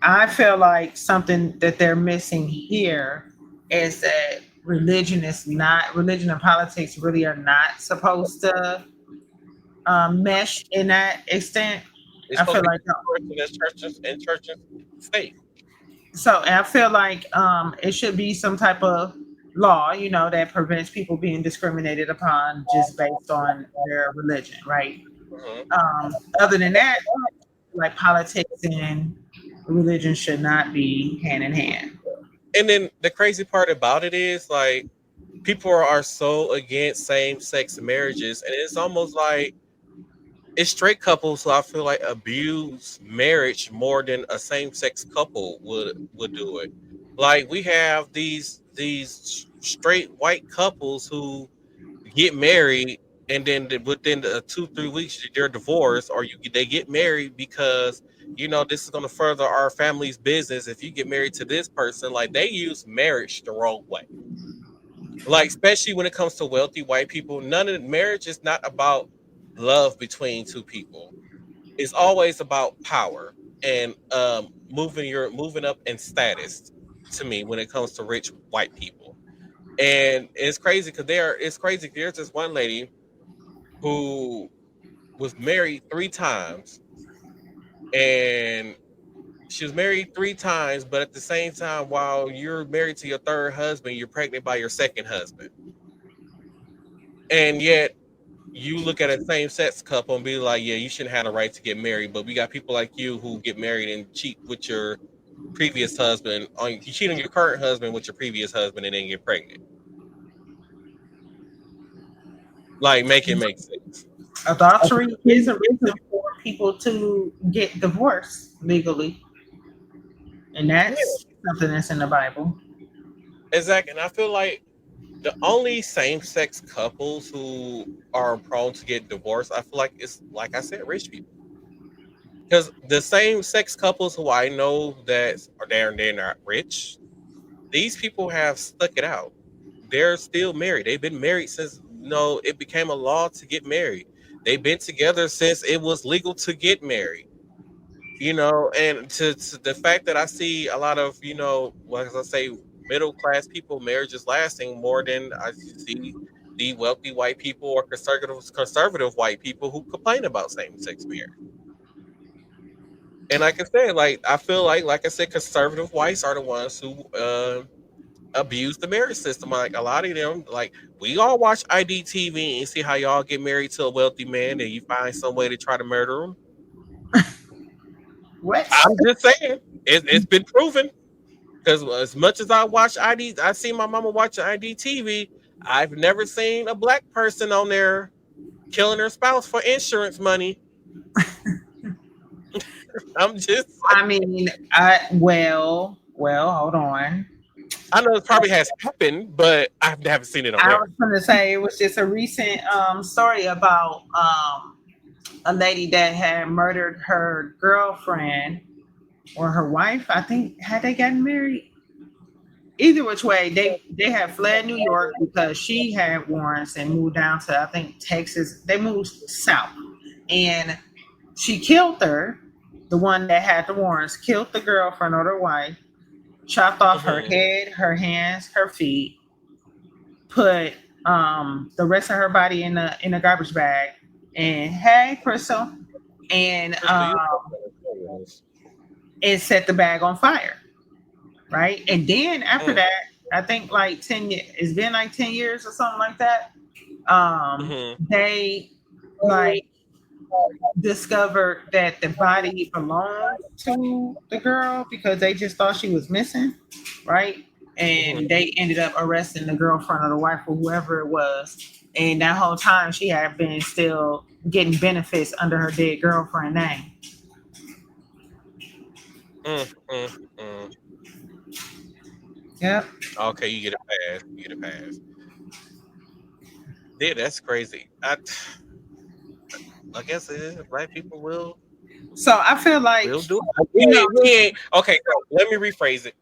I feel like something that they're missing here is that religion and politics really are not supposed to mesh in that extent. It's I supposed feel to be like separate as churches state. so, and I feel like it should be some type of law, that prevents people being discriminated upon just based on their religion, right? Mm-hmm. Other than that, like politics and religion should not be hand in hand. And then the crazy part about it is like people are so against same sex marriages, and it's almost like it's straight couples who I feel like abuse marriage more than a same sex couple would do it. Like we have these straight white couples who get married, and then within the 2-3 weeks they're divorced, or they get married because this is going to further our family's business. If you get married to this person, like they use marriage the wrong way. Like especially when it comes to wealthy white people, none of marriage is not about love between two people. It's always about power and moving up in status. To me, when it comes to rich white people, and it's crazy because there's this one lady who was married 3 times, and she was married 3 times, but at the same time, while you're married to your third husband, you're pregnant by your second husband. And yet you look at a same sex couple and be like, yeah, you shouldn't have the right to get married. But we got people like you who get married and cheat with your previous husband. You cheat on your current husband with your previous husband and then get pregnant. Like, make it make sense. Adultery is a reason for people to get divorced legally, and that's something that's in the Bible. Exactly. And I feel like the only same-sex couples who are prone to get divorced, I feel like it's, like I said, rich people. Because the same-sex couples who I know that are there and they're not rich, these people have stuck it out. They're still married. They've been married since it became a law to get married. They've been together since it was legal to get married. And to the fact that I see a lot of, like I say, middle class people, marriage is lasting more than I see the wealthy white people or conservative white people who complain about same sex marriage. And like I said, I feel like I said, conservative whites are the ones who abuse the marriage system. Like a lot of them, like we all watch IDTV and see how y'all get married to a wealthy man and you find some way to try to murder him. What? I'm just saying, it's been proven. Because as much as I watch I see my mama watching IDTV. I've never seen a black person on there killing her spouse for insurance money. I'm just. I mean, well, hold on. I know it probably has happened, but I haven't seen it on I there. was going to say it was just a recent story about a lady that had murdered her girlfriend or her wife. I think had they gotten married. Either which way, they had fled New York because she had warrants and moved down to, I think, Texas. They moved south, and she killed her. The one that had the warrants killed the girlfriend or the wife, chopped off her head, her hands, her feet, put the rest of her body in a garbage bag, and hey, Crystal, and set the bag on fire. Right. And then after that, I think like 10 years, it's been like 10 years or something like that. They like discovered that the body belonged to the girl because they just thought she was missing. Right. And they ended up arresting the girlfriend or the wife or whoever it was. And that whole time she had been still getting benefits under her dead girlfriend name. Yep. Okay, you get a pass. Yeah, that's crazy. I guess it is. Black people will. So I feel like we'll do it. Okay, so let me rephrase it.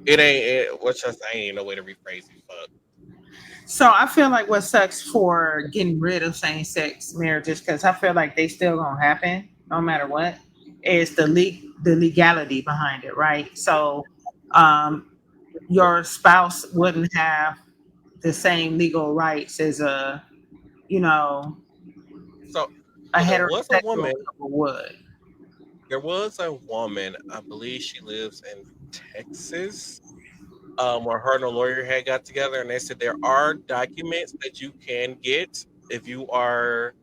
It ain't. I ain't no way to rephrase it. Fuck. So I feel like what sucks for getting rid of same-sex marriages, because I feel like they still gonna happen no matter what, is the legality behind it, right? So your spouse wouldn't have the same legal rights as a heterosexual woman couple would. There was a woman, I believe she lives in Texas, where her and a lawyer had got together, and they said there are documents that you can get if you are.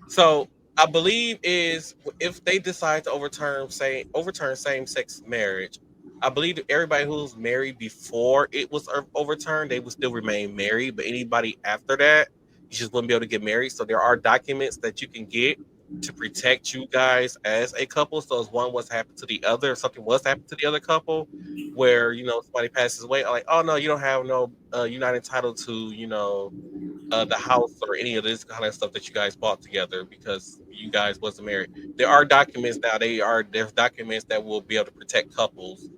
So I believe is if they decide to overturn same sex marriage, I believe that everybody who's married before it was overturned, they would still remain married. But anybody after that, you just wouldn't be able to get married. So there are documents that you can get to protect you guys as a couple. So if one was happened to the other, if something was happened to the other couple, where somebody passes away, like, oh no, you don't have no, you're not entitled to the house or any of this kind of stuff that you guys bought together because you guys wasn't married. There are documents now. There's documents that will be able to protect couples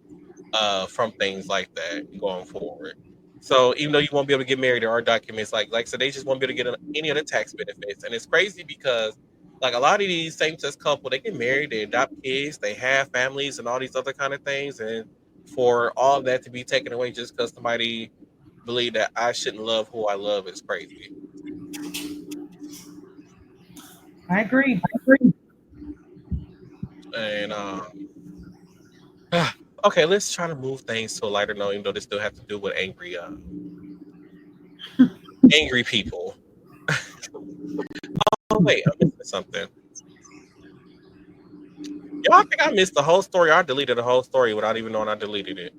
from things like that going forward. So even though you won't be able to get married, there are documents so they just won't be able to get any of the tax benefits. And it's crazy because like a lot of these same-sex couple, they get married, they adopt kids, they have families and all these other kind of things. And for all of that to be taken away just because somebody believe that I shouldn't love who I love is crazy. I agree. And okay, let's try to move things to a lighter note, even though this still have to do with angry people. Oh wait, I'm missing something. Y'all think I missed the whole story? I deleted the whole story without even knowing I deleted it.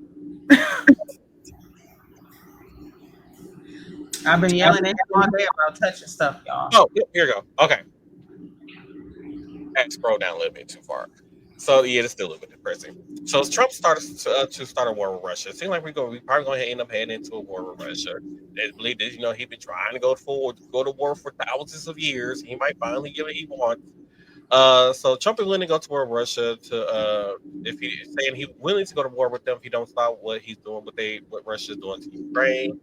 I've been yelling at him all day about touching stuff, y'all. Oh, here we go. Okay. I scroll down a little bit too far. So yeah, it's still a little bit depressing. So as Trump started to start a war with Russia, it seems like we probably going to end up heading into a war with Russia. They believe that he's been trying to go to war for thousands of years. He might finally get what he wants. So Trump is willing to go to war with Russia if he's saying he's willing to go to war with them if he don't stop what he's doing, what Russia's doing to Ukraine.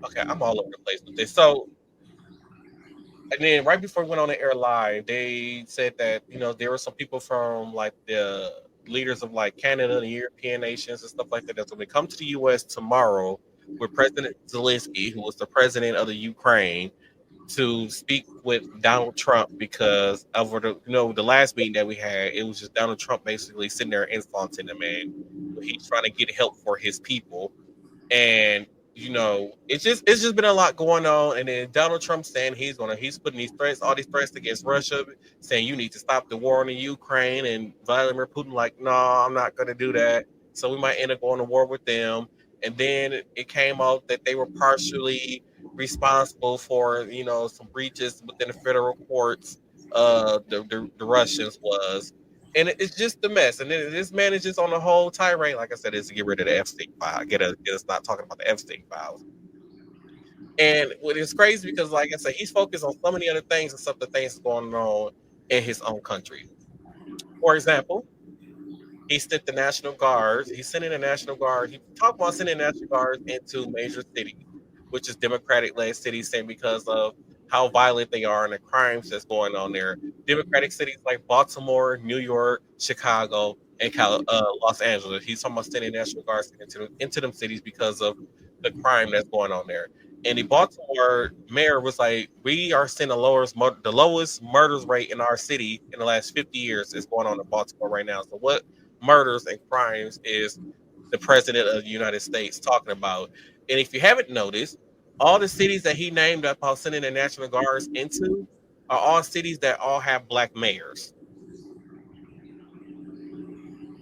Okay, I'm all over the place with this. So, and then right before we went on the air live, they said that there were some people from like the leaders of like Canada, the European nations, and stuff like that that's going to come to the U.S. tomorrow with President Zelensky, who was the president of the Ukraine, to speak with Donald Trump because over the last meeting that we had, it was just Donald Trump basically sitting there insulting the man. He's trying to get help for his people, and it's just been a lot going on. And then Donald Trump saying he's putting all these threats against Russia, saying you need to stop the war in the Ukraine, and Vladimir Putin like, no, I'm not going to do that. So we might end up going to war with them. And then it came out that they were partially responsible for some breaches within the federal courts. The Russians was. And it's just a mess. And then this man is just on the whole tirade. Like I said, is to get rid of the Epstein file. Get us not talking about the Epstein files. And it's crazy because, like I said, he's focused on so many other things and some of the things going on in his own country. For example, he sent the National Guard. He's sending the National Guard. He talked about sending the National Guard into major cities, which is Democratic-led cities, saying because of how violent they are and the crimes that's going on there. Democratic cities like Baltimore, New York, Chicago, and Los Angeles. He's talking about sending National Guards into them cities because of the crime that's going on there. And the Baltimore mayor was like, we are seeing the lowest murders rate in our city in the last 50 years is going on in Baltimore right now. So what murders and crimes is the president of the United States talking about? And if you haven't noticed, all the cities that he named about sending the National Guards into are all cities that all have black mayors.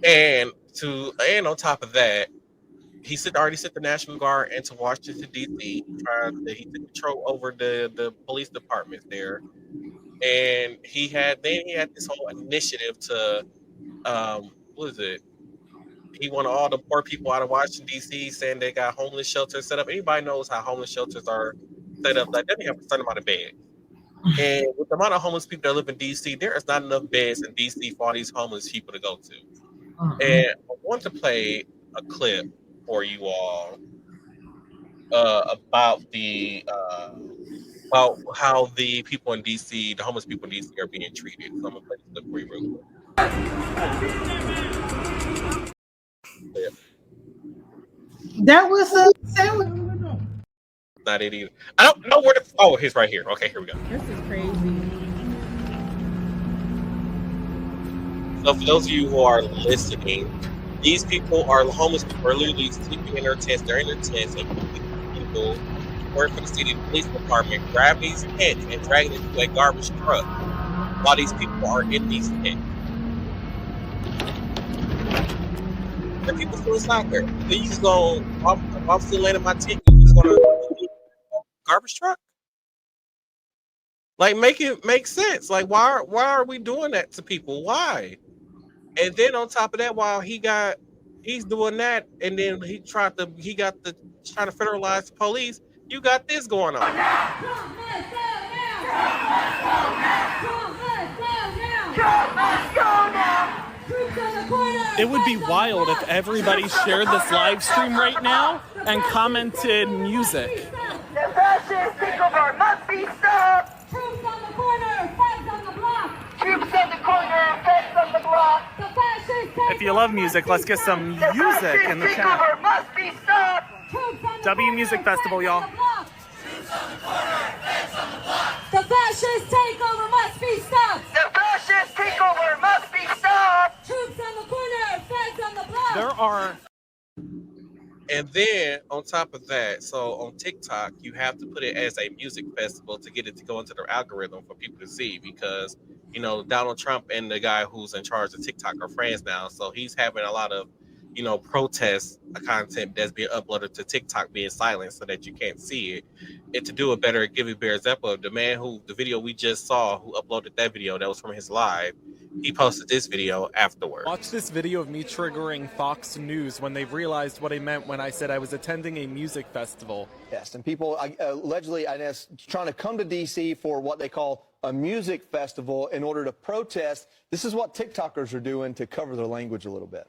And on top of that, he already sent the National Guard into Washington, D.C. He took control over the police departments there. And he had this whole initiative to what is it? He wanted all the poor people out of Washington, D.C., saying they got homeless shelters set up. Anybody knows how homeless shelters are set up. Like, they don't have a certain amount of beds. And with the amount of homeless people that live in D.C., there is not enough beds in D.C. for all these homeless people to go to. And I want to play a clip for you all about how the people in D.C., the homeless people in D.C. are being treated. So I'm going to play this clip for you real quick. That was a sandwich. Not it either. I don't know where the. Oh, he's right here. Okay, here we go. This is crazy. So for those of you who are listening, these people are homeless people are literally sleeping in their tents. They're in their tents, and people work for the city police department grab these tents and drag it into a garbage truck while these people are in these tents. The people still inside there. Then you just go, I'm still laying in my tent, you just gonna garbage truck? Like, make it make sense. Like, why are we doing that to people? Why? And then on top of that, while he's doing that, and then he trying to federalize the police. You got this going on. It would be wild if everybody shared this live stream right now and commented music. The fascist takeover must be stopped! Troops on the corner, feds on the block! Troops on the corner, feds on the block! The fascist If you love music, let's get some The music fascist in the chat. takeover must be stopped! Troops on the W corner, Music Festival, feds y'all. on the block. The fascist takeover must be stopped! The fascist takeover must be stopped! Troops on the corner, feds on the block! There are And then on top of that, so on TikTok, you have to put it as a music festival to get it to go into their algorithm for people to see, because, you know, Donald Trump and the guy who's in charge of TikTok are friends now. So he's having a lot of, you know, protest content that's being uploaded to TikTok being silenced so that you can't see it. And to do a better, give a better example, the video we just saw, who uploaded that video that was from his live, he posted this video afterwards. Watch this video of me triggering Fox News when they realized what I meant when I said I was attending a music festival. Yes, and people allegedly, I guess, trying to come to D.C. for what they call a music festival in order to protest. This is what TikTokers are doing to cover their language a little bit.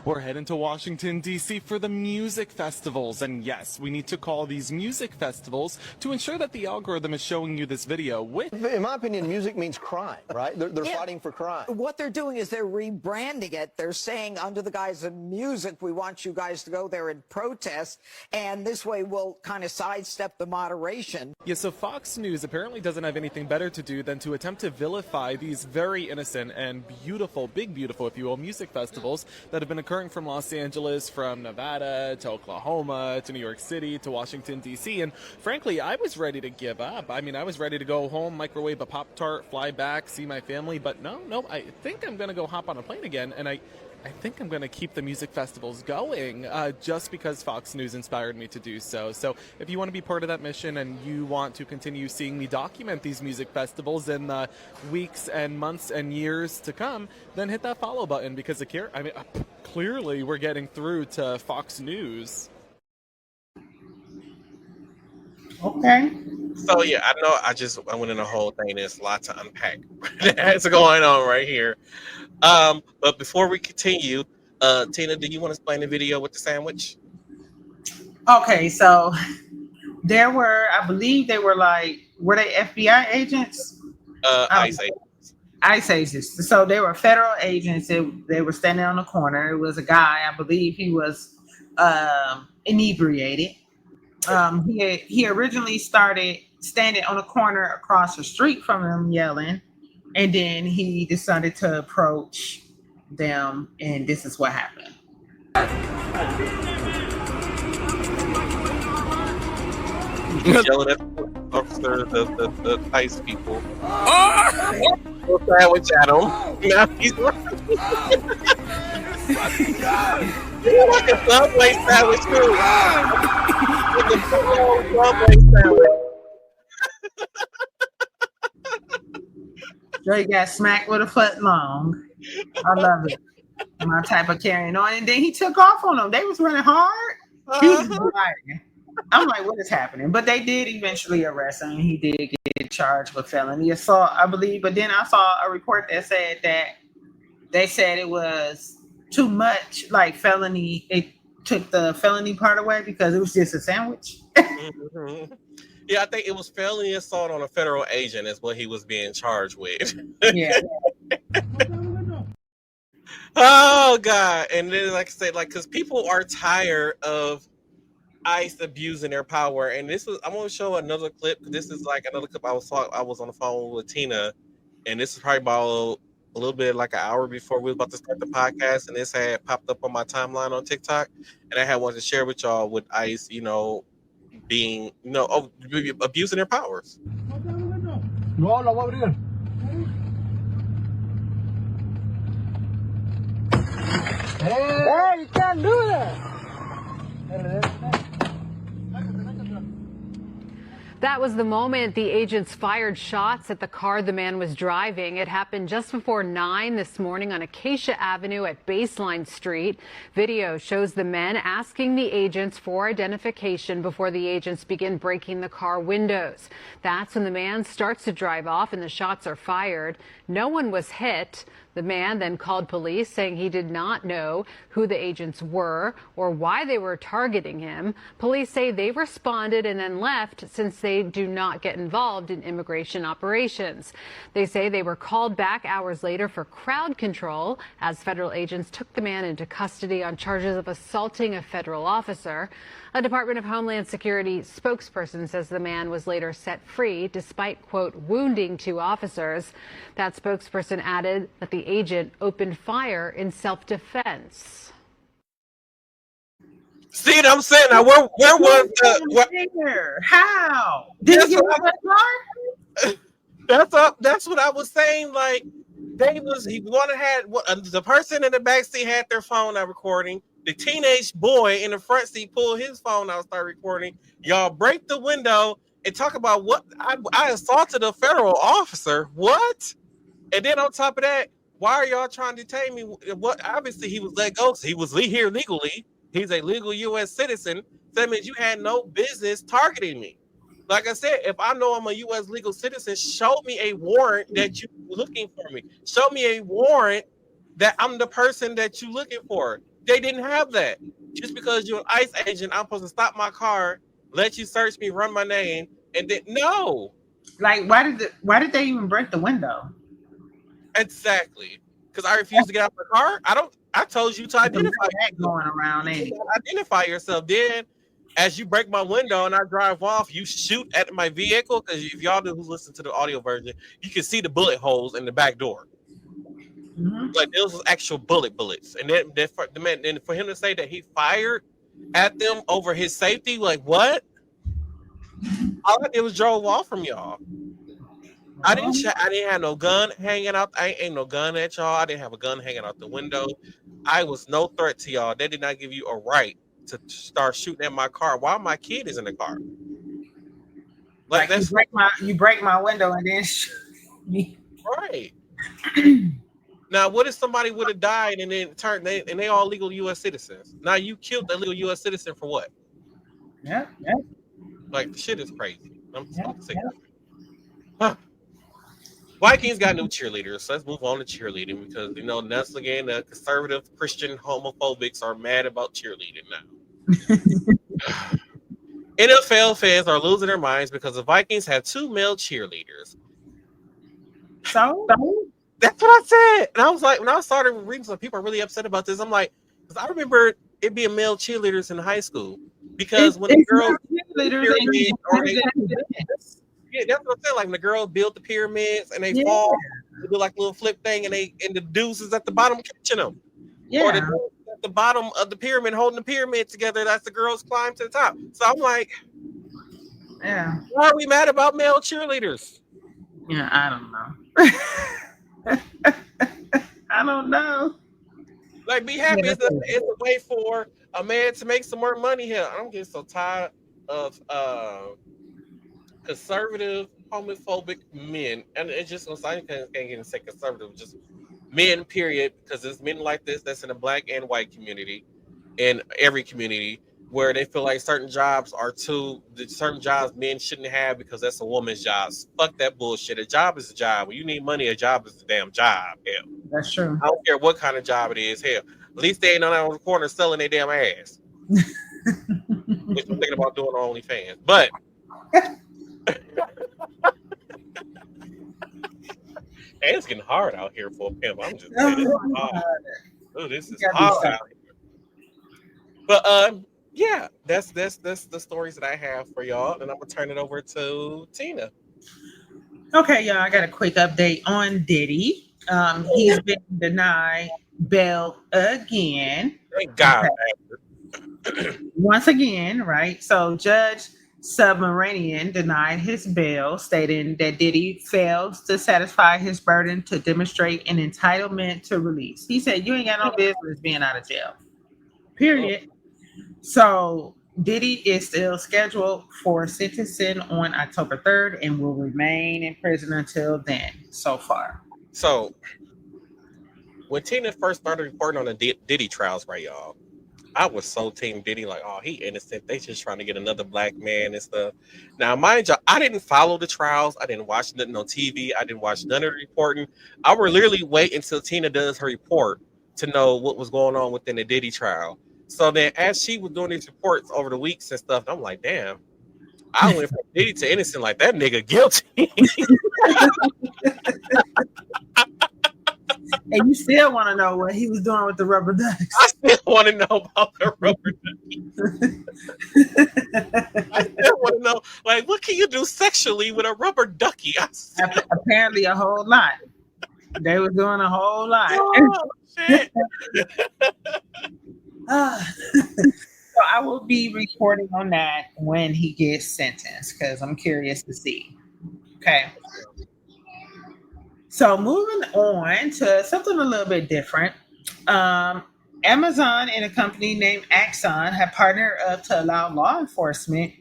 We're heading to Washington, D.C. for the music festivals. And yes, we need to call these music festivals to ensure that the algorithm is showing you this video. In my opinion, music means crime, right? They're Yeah. fighting for crime. What they're doing is they're rebranding it. They're saying under the guise of music, we want you guys to go there and protest. And this way we'll kind of sidestep the moderation. Yeah, so Fox News apparently doesn't have anything better to do than to attempt to vilify these very innocent and beautiful, big beautiful, if you will, music festivals that have been occurring from Los Angeles, from Nevada to Oklahoma to New York City to Washington, D.C. And frankly, I was ready to give up. I mean, I was ready to go home, microwave a Pop-Tart, fly back, see my family. But no, I think I'm going to go hop on a plane again. And I think I'm going to keep the music festivals going just because Fox News inspired me to do so. So if you want to be part of that mission and you want to continue seeing me document these music festivals in the weeks and months and years to come, then hit that follow button, because clearly we're getting through to Fox News. Okay. So yeah, I know I went in a whole thing. There's a lot to unpack that's going on right here. But before we continue, Tina, do you want to explain the video with the sandwich? Okay, so I believe they were were they FBI agents? ICE agents. ICE agents. So they were federal agents. They were standing on the corner. It was a guy, I believe he was inebriated. He originally started standing on a corner across the street from them yelling, and then he decided to approach them, and this is what happened. He's yelling at the ICE people. Throw a sandwich at him. Now he's like a Subway sandwich too. Like a full-on Subway sandwich. Dre got smacked with a foot long. I love it. My type of carrying on. And then he took off on them. They was running hard. He was driving. I'm like, what is happening? But they did eventually arrest him. He did get charged with felony assault, I believe. But then I saw a report that said that they said it was too much, like felony. It took the felony part away because it was just a sandwich. Mm-hmm. Yeah, I think it was felony assault on a federal agent is what he was being charged with. Yeah. Oh God! And then, like I said, because people are tired of ICE abusing their power. And I'm going to show another clip. This is like another clip I was on the phone with Tina, and this is probably about a little bit like an hour before we were about to start the podcast, and this had popped up on my timeline on TikTok, and I had wanted to share with y'all with ICE, being, abusing their powers. No, la voy a abrir. Hey, you can't do that. That was the moment the agents fired shots at the car the man was driving. It happened just before 9 this morning on Acacia Avenue at Baseline Street. Video shows the men asking the agents for identification before the agents begin breaking the car windows. That's when the man starts to drive off and the shots are fired. No one was hit. The man then called police, saying he did not know who the agents were or why they were targeting him. Police say they responded and then left since they do not get involved in immigration operations. They say they were called back hours later for crowd control as federal agents took the man into custody on charges of assaulting a federal officer. A Department of Homeland Security spokesperson says the man was later set free despite, quote, wounding 2 officers. That spokesperson added that the agent opened fire in self-defense. See what I'm saying? Now, where was the how? Did he get out of the car? That's what I was saying. Like, the person in the backseat had their phone out recording. The teenage boy in the front seat pulled his phone out and started recording. Y'all break the window and talk about what I assaulted a federal officer. What? And then on top of that, why are y'all trying to detain me? What? Obviously, he was let go. So he was here legally. He's a legal U.S. citizen. So that means you had no business targeting me. Like I said, if I know I'm a U.S. legal citizen, show me a warrant that you're looking for me. Show me a warrant that I'm the person that you're looking for. They didn't have that. Just because you're an ICE agent, I'm supposed to stop my car, let you search me, run my name, and then no. Like, why did they even break the window? Exactly. Because I refused to get out of the car. I told you to identify going around. Identify yourself. Then, as you break my window and I drive off, you shoot at my vehicle. Because if y'all do who listen to the audio version, you can see the bullet holes in the back door. Mm-hmm. Like those was actual bullets, and then for him to say that he fired at them over his safety, like what? All I did was drove off from y'all. I didn't have no gun hanging out. I ain't no gun at y'all. I didn't have a gun hanging out the window. I was no threat to y'all. They did not give you a right to start shooting at my car while my kid is in the car. Like that's you break my window and then shoot me. Right. Now, what if somebody would have died and then and they all legal U.S. citizens? Now you killed a legal U.S. citizen for what? Yeah. Like the shit is crazy. I'm sick. Huh. Vikings got new cheerleaders, so let's move on to cheerleading because that's again the conservative Christian homophobics are mad about cheerleading now. NFL fans are losing their minds because the Vikings have 2 male cheerleaders. So that's what I said. And I was like, when I started reading some people are really upset about this, I'm like, because I remember it being male cheerleaders in high school. Because when the girls that's what I'm saying. Like when the girls build the pyramids and they fall, they do like a little flip thing, and the dudes is at the bottom catching them. Yeah. Or the dudes at the bottom of the pyramid holding the pyramid together. That's the girls climb to the top. So I'm like, yeah. Why are we mad about male cheerleaders? Yeah, I don't know. I don't know. Like, be happy. It's a way for a man to make some more money here. I'm getting so tired of conservative, homophobic men, and it's just I can't even say conservative, just men. Period. Because there's men like this that's in the black and white community, in every community, where they feel like certain jobs men shouldn't have because that's a woman's job. Fuck that bullshit. A job is a job. When you need money, a job is a damn job. Hell. That's true. I don't care what kind of job it is. Hell, at least they ain't on the corner selling their damn ass. Which I'm thinking about doing on OnlyFans. But it's getting hard out here for a pimp. I'm just saying, this is hard out here. But yeah, that's the stories that I have for y'all, and I'm gonna turn it over to Tina. Okay, y'all, I got a quick update on Diddy. He's been denied bail again. Thank God. Once again, right? So Judge Submarinian denied his bail, stating that Diddy failed to satisfy his burden to demonstrate an entitlement to release. He said, "You ain't got no business being out of jail." Period. So Diddy is still scheduled for sentencing on October 3rd and will remain in prison until then. So far. So when Tina first started reporting on the Diddy trials, right, y'all, I was so team Diddy, like, oh, he innocent. They just trying to get another black man and stuff. Now, mind you, I didn't follow the trials. I didn't watch nothing on TV. I didn't watch none of the reporting. I would literally wait until Tina does her report to know what was going on within the Diddy trial. So then as she was doing these reports over the weeks and stuff, I'm like, damn, I went from Diddy to innocent, like that nigga guilty. And you still want to know what he was doing with the rubber ducks. I still want to know about the rubber duckies. I still want to know, like, what can you do sexually with a rubber ducky? Apparently a whole lot. They were doing a whole lot. Oh, shit. So I will be reporting on that when he gets sentenced because I'm curious to see. Okay. So moving on to something a little bit different. Amazon and a company named Axon have partnered up to allow law enforcement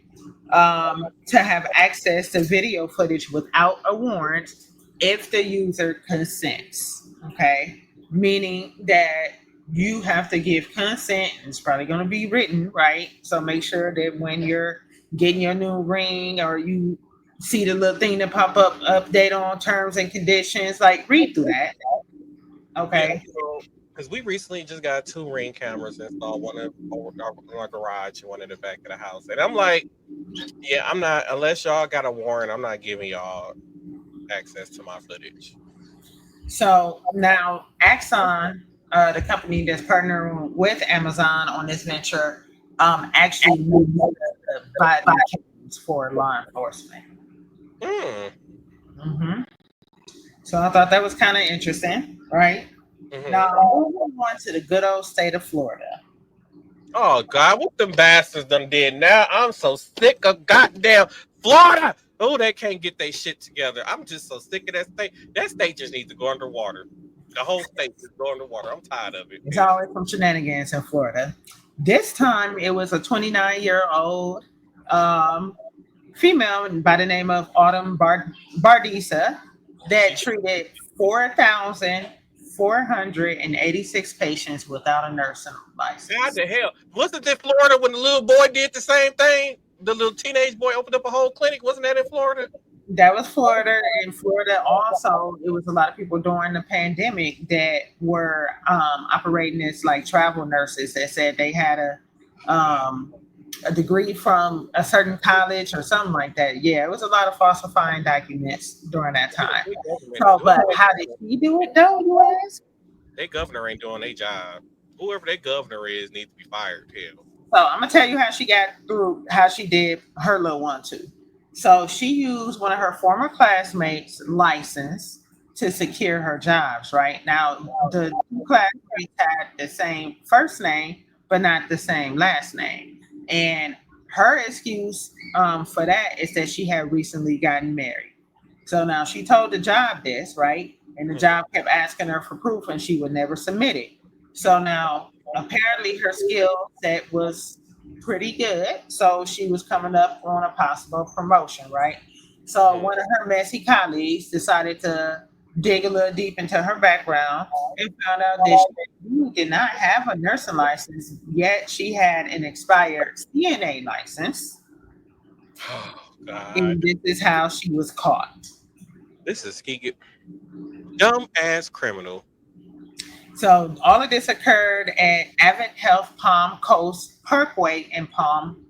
to have access to video footage without a warrant if the user consents. Okay. Meaning that you have to give consent. It's probably going to be written, right? So make sure that when you're getting your new ring or you see the little thing that pop up, update on terms and conditions, like read through that. Okay. Because we recently just got 2 Ring cameras installed, one in our garage and one in the back of the house. And I'm like, yeah, I'm not, unless y'all got a warrant, I'm not giving y'all access to my footage. So now Axon, the company that's partnering with Amazon on this venture, actually moved the body cams for law enforcement. Mm-hmm. So I thought that was kind of interesting, right? Mm-hmm. Now moving on to the good old state of Florida. Oh God, what them bastards done did now? I'm so sick of goddamn Florida. Oh, they can't get their shit together. I'm just so sick of that state. That state just needs to go underwater. The whole state just go underwater. I'm tired of it. It's always some shenanigans in Florida. This time it was a 29-year-old female by the name of Autumn Bardisa that treated 4,486 patients without a nursing license. God the hell. Wasn't it Florida when the little boy did the same thing? The little teenage boy opened up a whole clinic. Wasn't that in Florida? That was Florida. In Florida also, it was a lot of people during the pandemic that were operating as like travel nurses that said they had a degree from a certain college or something like that. Yeah, it was a lot of falsifying documents during that time. So, but how did he do it though, you ask? Their governor ain't doing their job. Whoever their governor is needs to be fired. Hell. So I'm gonna tell you how she got through, how she did her little one too. So she used one of her former classmates' license to secure her jobs. Right now, the two classmates had the same first name, but not the same last name. And her excuse for that is that she had recently gotten married. So now she told the job this, right? And the job kept asking her for proof, and she would never submit it. So now apparently her skill set was pretty good. So she was coming up on a possible promotion, right? So one of her messy colleagues decided to dig a little deep into her background and found out that she did not have a nursing license, yet she had an expired CNA license. Oh, God. And this is how she was caught. This is dumb ass criminal. So all of this occurred at Advent Health Palm Coast Parkway in Palm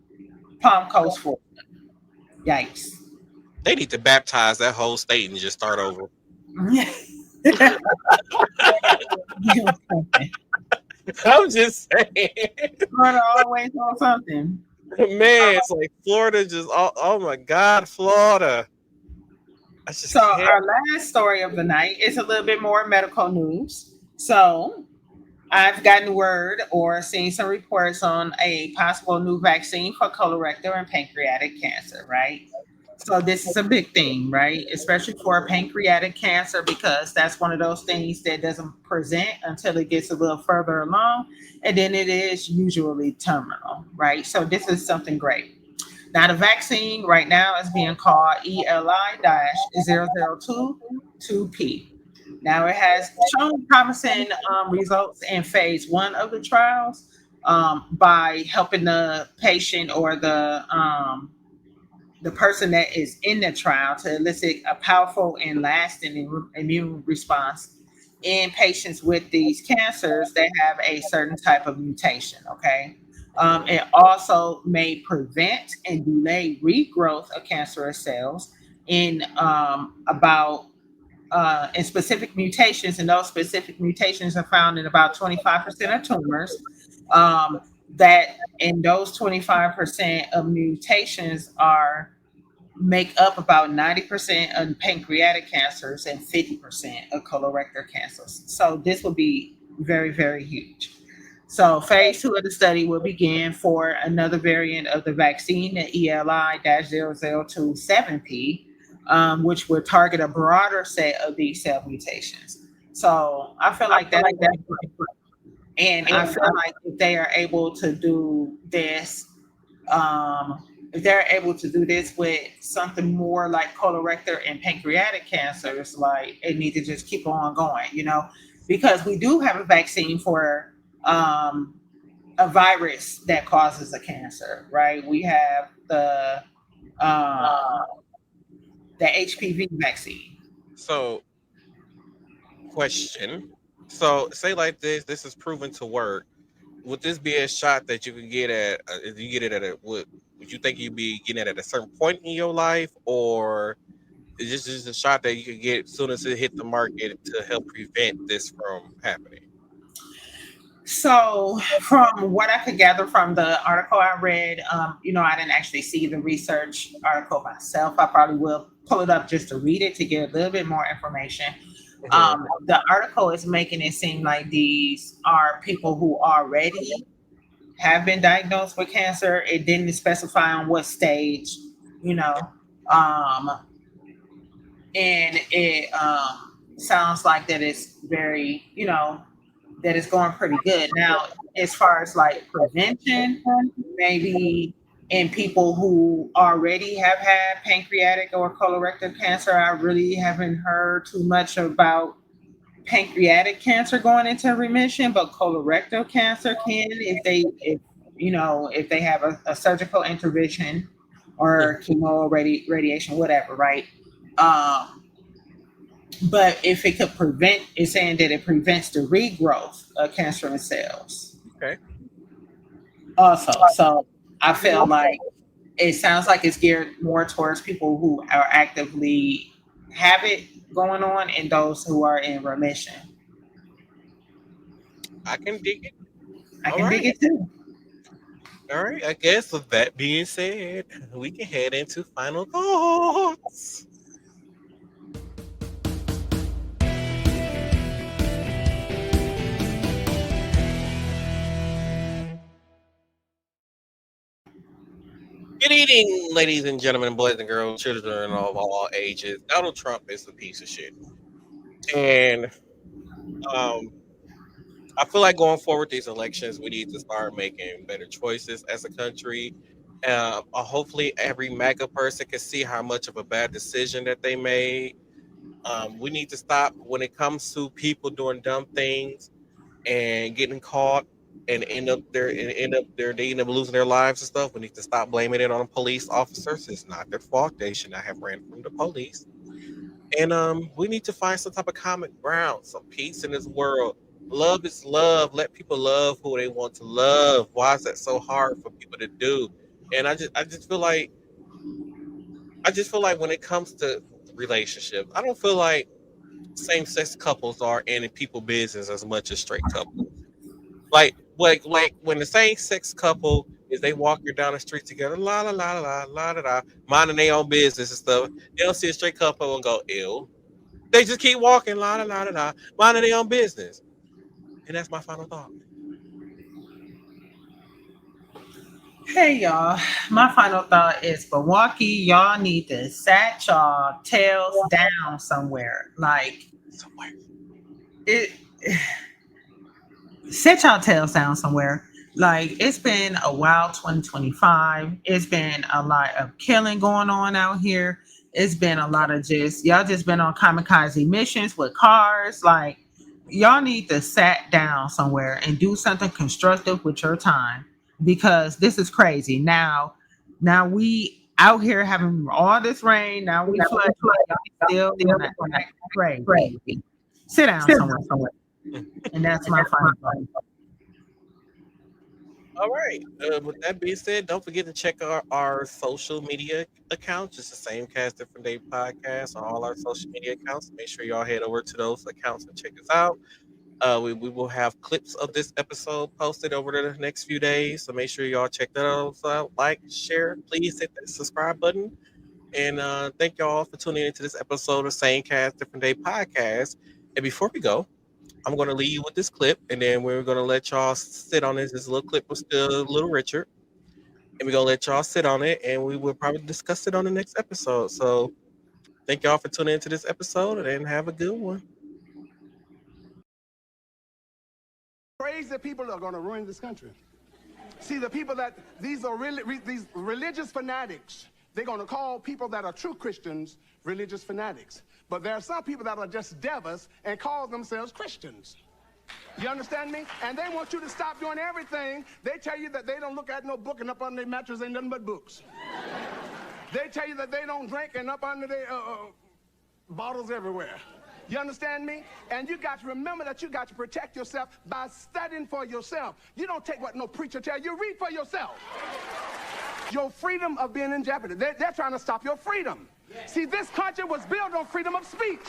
Coast, Florida. Yikes. They need to baptize that whole state and just start over. I'm just saying. Florida always on something. Man, it's like Florida just, oh my God, Florida. So our last story of the night is a little bit more medical news. So I've gotten word or seen some reports on a possible new vaccine for colorectal and pancreatic cancer, right? So this is a big thing, right? Especially for pancreatic cancer because that's one of those things that doesn't present until it gets a little further along, and then it is usually terminal, right? So this is something great. Now the vaccine right now is being called ELI-0022P. Now it has shown promising results in phase one of the trials by helping the patient or the person that is in the trial to elicit a powerful and lasting immune response in patients with these cancers that have a certain type of mutation. Okay. It also may prevent and delay regrowth of cancerous cells in about in specific mutations, and those specific mutations are found in about 25% of tumors. That in those 25% of mutations are make up about 90% of pancreatic cancers and 50% of colorectal cancers. So this will be very, very huge. So phase two of the study will begin for another variant of the vaccine, the ELI-0027P, which will target a broader set of these cell mutations. So I feel like that's and I feel like if they are able to do this, if they're able to do this with something more like colorectal and pancreatic cancers, like it need to just keep on going, because we do have a vaccine for a virus that causes a cancer, right? We have the HPV vaccine. So, question. So, say like this is proven to work. Would this be a shot that you could get at? If you get it at a would you think you'd be getting it at a certain point in your life, or is this just a shot that you could get as soon as it hit the market to help prevent this from happening? So, from what I could gather from the article I read, I didn't actually see the research article myself. I probably will pull it up just to read it to get a little bit more information. The article is making it seem like these are people who already have been diagnosed with cancer. It didn't specify on what stage, and it sounds like that it's very, that it's going pretty good. Now, as far as like prevention, maybe in people who already have had pancreatic or colorectal cancer, I really haven't heard too much about pancreatic cancer going into remission, but colorectal cancer can if they have a surgical intervention or chemo, radiation, whatever, right? But if it could prevent, it's saying that it prevents the regrowth of cancerous cells. Okay. Also, so I feel like it sounds like it's geared more towards people who are actively have it going on and those who are in remission. I can dig it. I can dig it too. All right. I guess with that being said, we can head into final thoughts. Good evening, ladies and gentlemen, boys and girls, children of all ages. Donald Trump is a piece of shit. And I feel like going forward these elections, we need to start making better choices as a country. Hopefully every MAGA person can see how much of a bad decision that they made. We need to stop when it comes to people doing dumb things and getting caught and they end up losing their lives and stuff. We need to stop blaming it on police officers. It's not their fault. They should not have ran from the police. And we need to find some type of common ground, some peace in this world. Love is love. Let people love who they want to love. Why is that so hard for people to do? And I just feel like when it comes to relationships, I don't feel like same-sex couples are in people business as much as straight couples. Like when the same-sex couple is they walking down the street together, la la la la la la la, minding their own business and stuff. They don't see a straight couple and go, ew. They just keep walking, la la la la la, minding their own business. And that's my final thought. Hey y'all, my final thought is Milwaukee, y'all need to set y'all tails down somewhere. Like Somewhere. it set y'all tails down somewhere. Like it's been a wild 2025. It's been a lot of killing going on out here. It's been a lot of y'all just been on kamikaze missions with cars. Like y'all need to sat down somewhere and do something constructive with your time because this is crazy. Now we out here having all this rain. Now we flood. Y'all still act crazy. Sit down somewhere. And that's my final thought. All right. With that being said, don't forget to check our social media accounts. It's the Same Cast Different Day podcast on all our social media accounts. Make sure y'all head over to those accounts and check us out. We will have clips of this episode posted over the next few days. So make sure y'all check those out. Like, share. Please hit that subscribe button. And thank y'all for tuning into this episode of Same Cast Different Day podcast. And before we go, I'm going to leave you with this clip, and then we're going to let y'all sit on it. This little clip was still Little Richard, and we're going to let y'all sit on it, and we will probably discuss it on the next episode. So thank y'all for tuning into this episode, and have a good one. Crazy people are going to ruin this country. See, the people that, these religious fanatics, they're going to call people that are true Christians religious fanatics. But there are some people that are just devils and call themselves Christians. You understand me? And they want you to stop doing everything. They tell you that they don't look at no book and up on their mattress ain't nothing but books. They tell you that they don't drink and up under their bottles everywhere. You understand me? And you got to remember that you got to protect yourself by studying for yourself. You don't take what no preacher tells you. Read for yourself. Your freedom of being in jeopardy. They're trying to stop your freedom. See, this country was built on freedom of speech.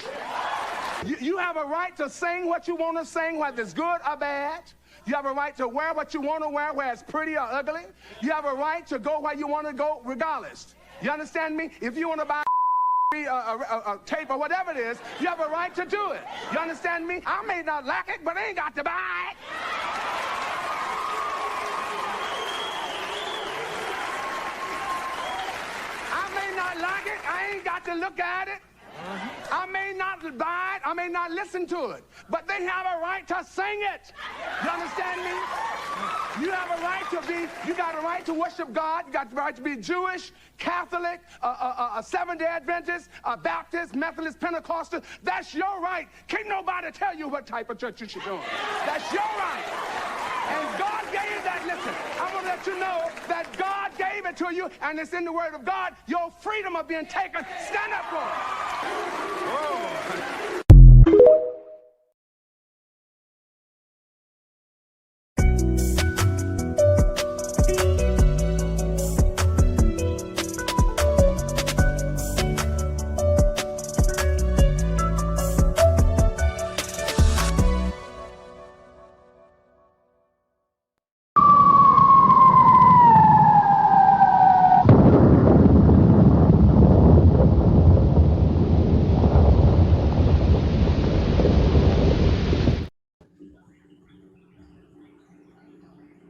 You have a right to sing what you want to sing, whether it's good or bad. You have a right to wear what you want to wear, whether it's pretty or ugly. You have a right to go where you want to go, regardless. You understand me? If you want to buy a tape or whatever it is, you have a right to do it. You understand me? I may not like it, but I ain't got to buy it. Like it, I ain't got to look at it. I may not buy it, I may not listen to it, but they have a right to sing it. You understand me? You have a right to be, you got a right to worship God, you got the right to be Jewish, Catholic, a Seventh-day Adventist, a Baptist, Methodist, Pentecostal. That's your right. Can't nobody tell you what type of church you should go. That's your right. And God gave that. Listen, I want to let you know that God gave it to you, and it's in the Word of God. Your freedom of being taken. Stand up for it. Whoa.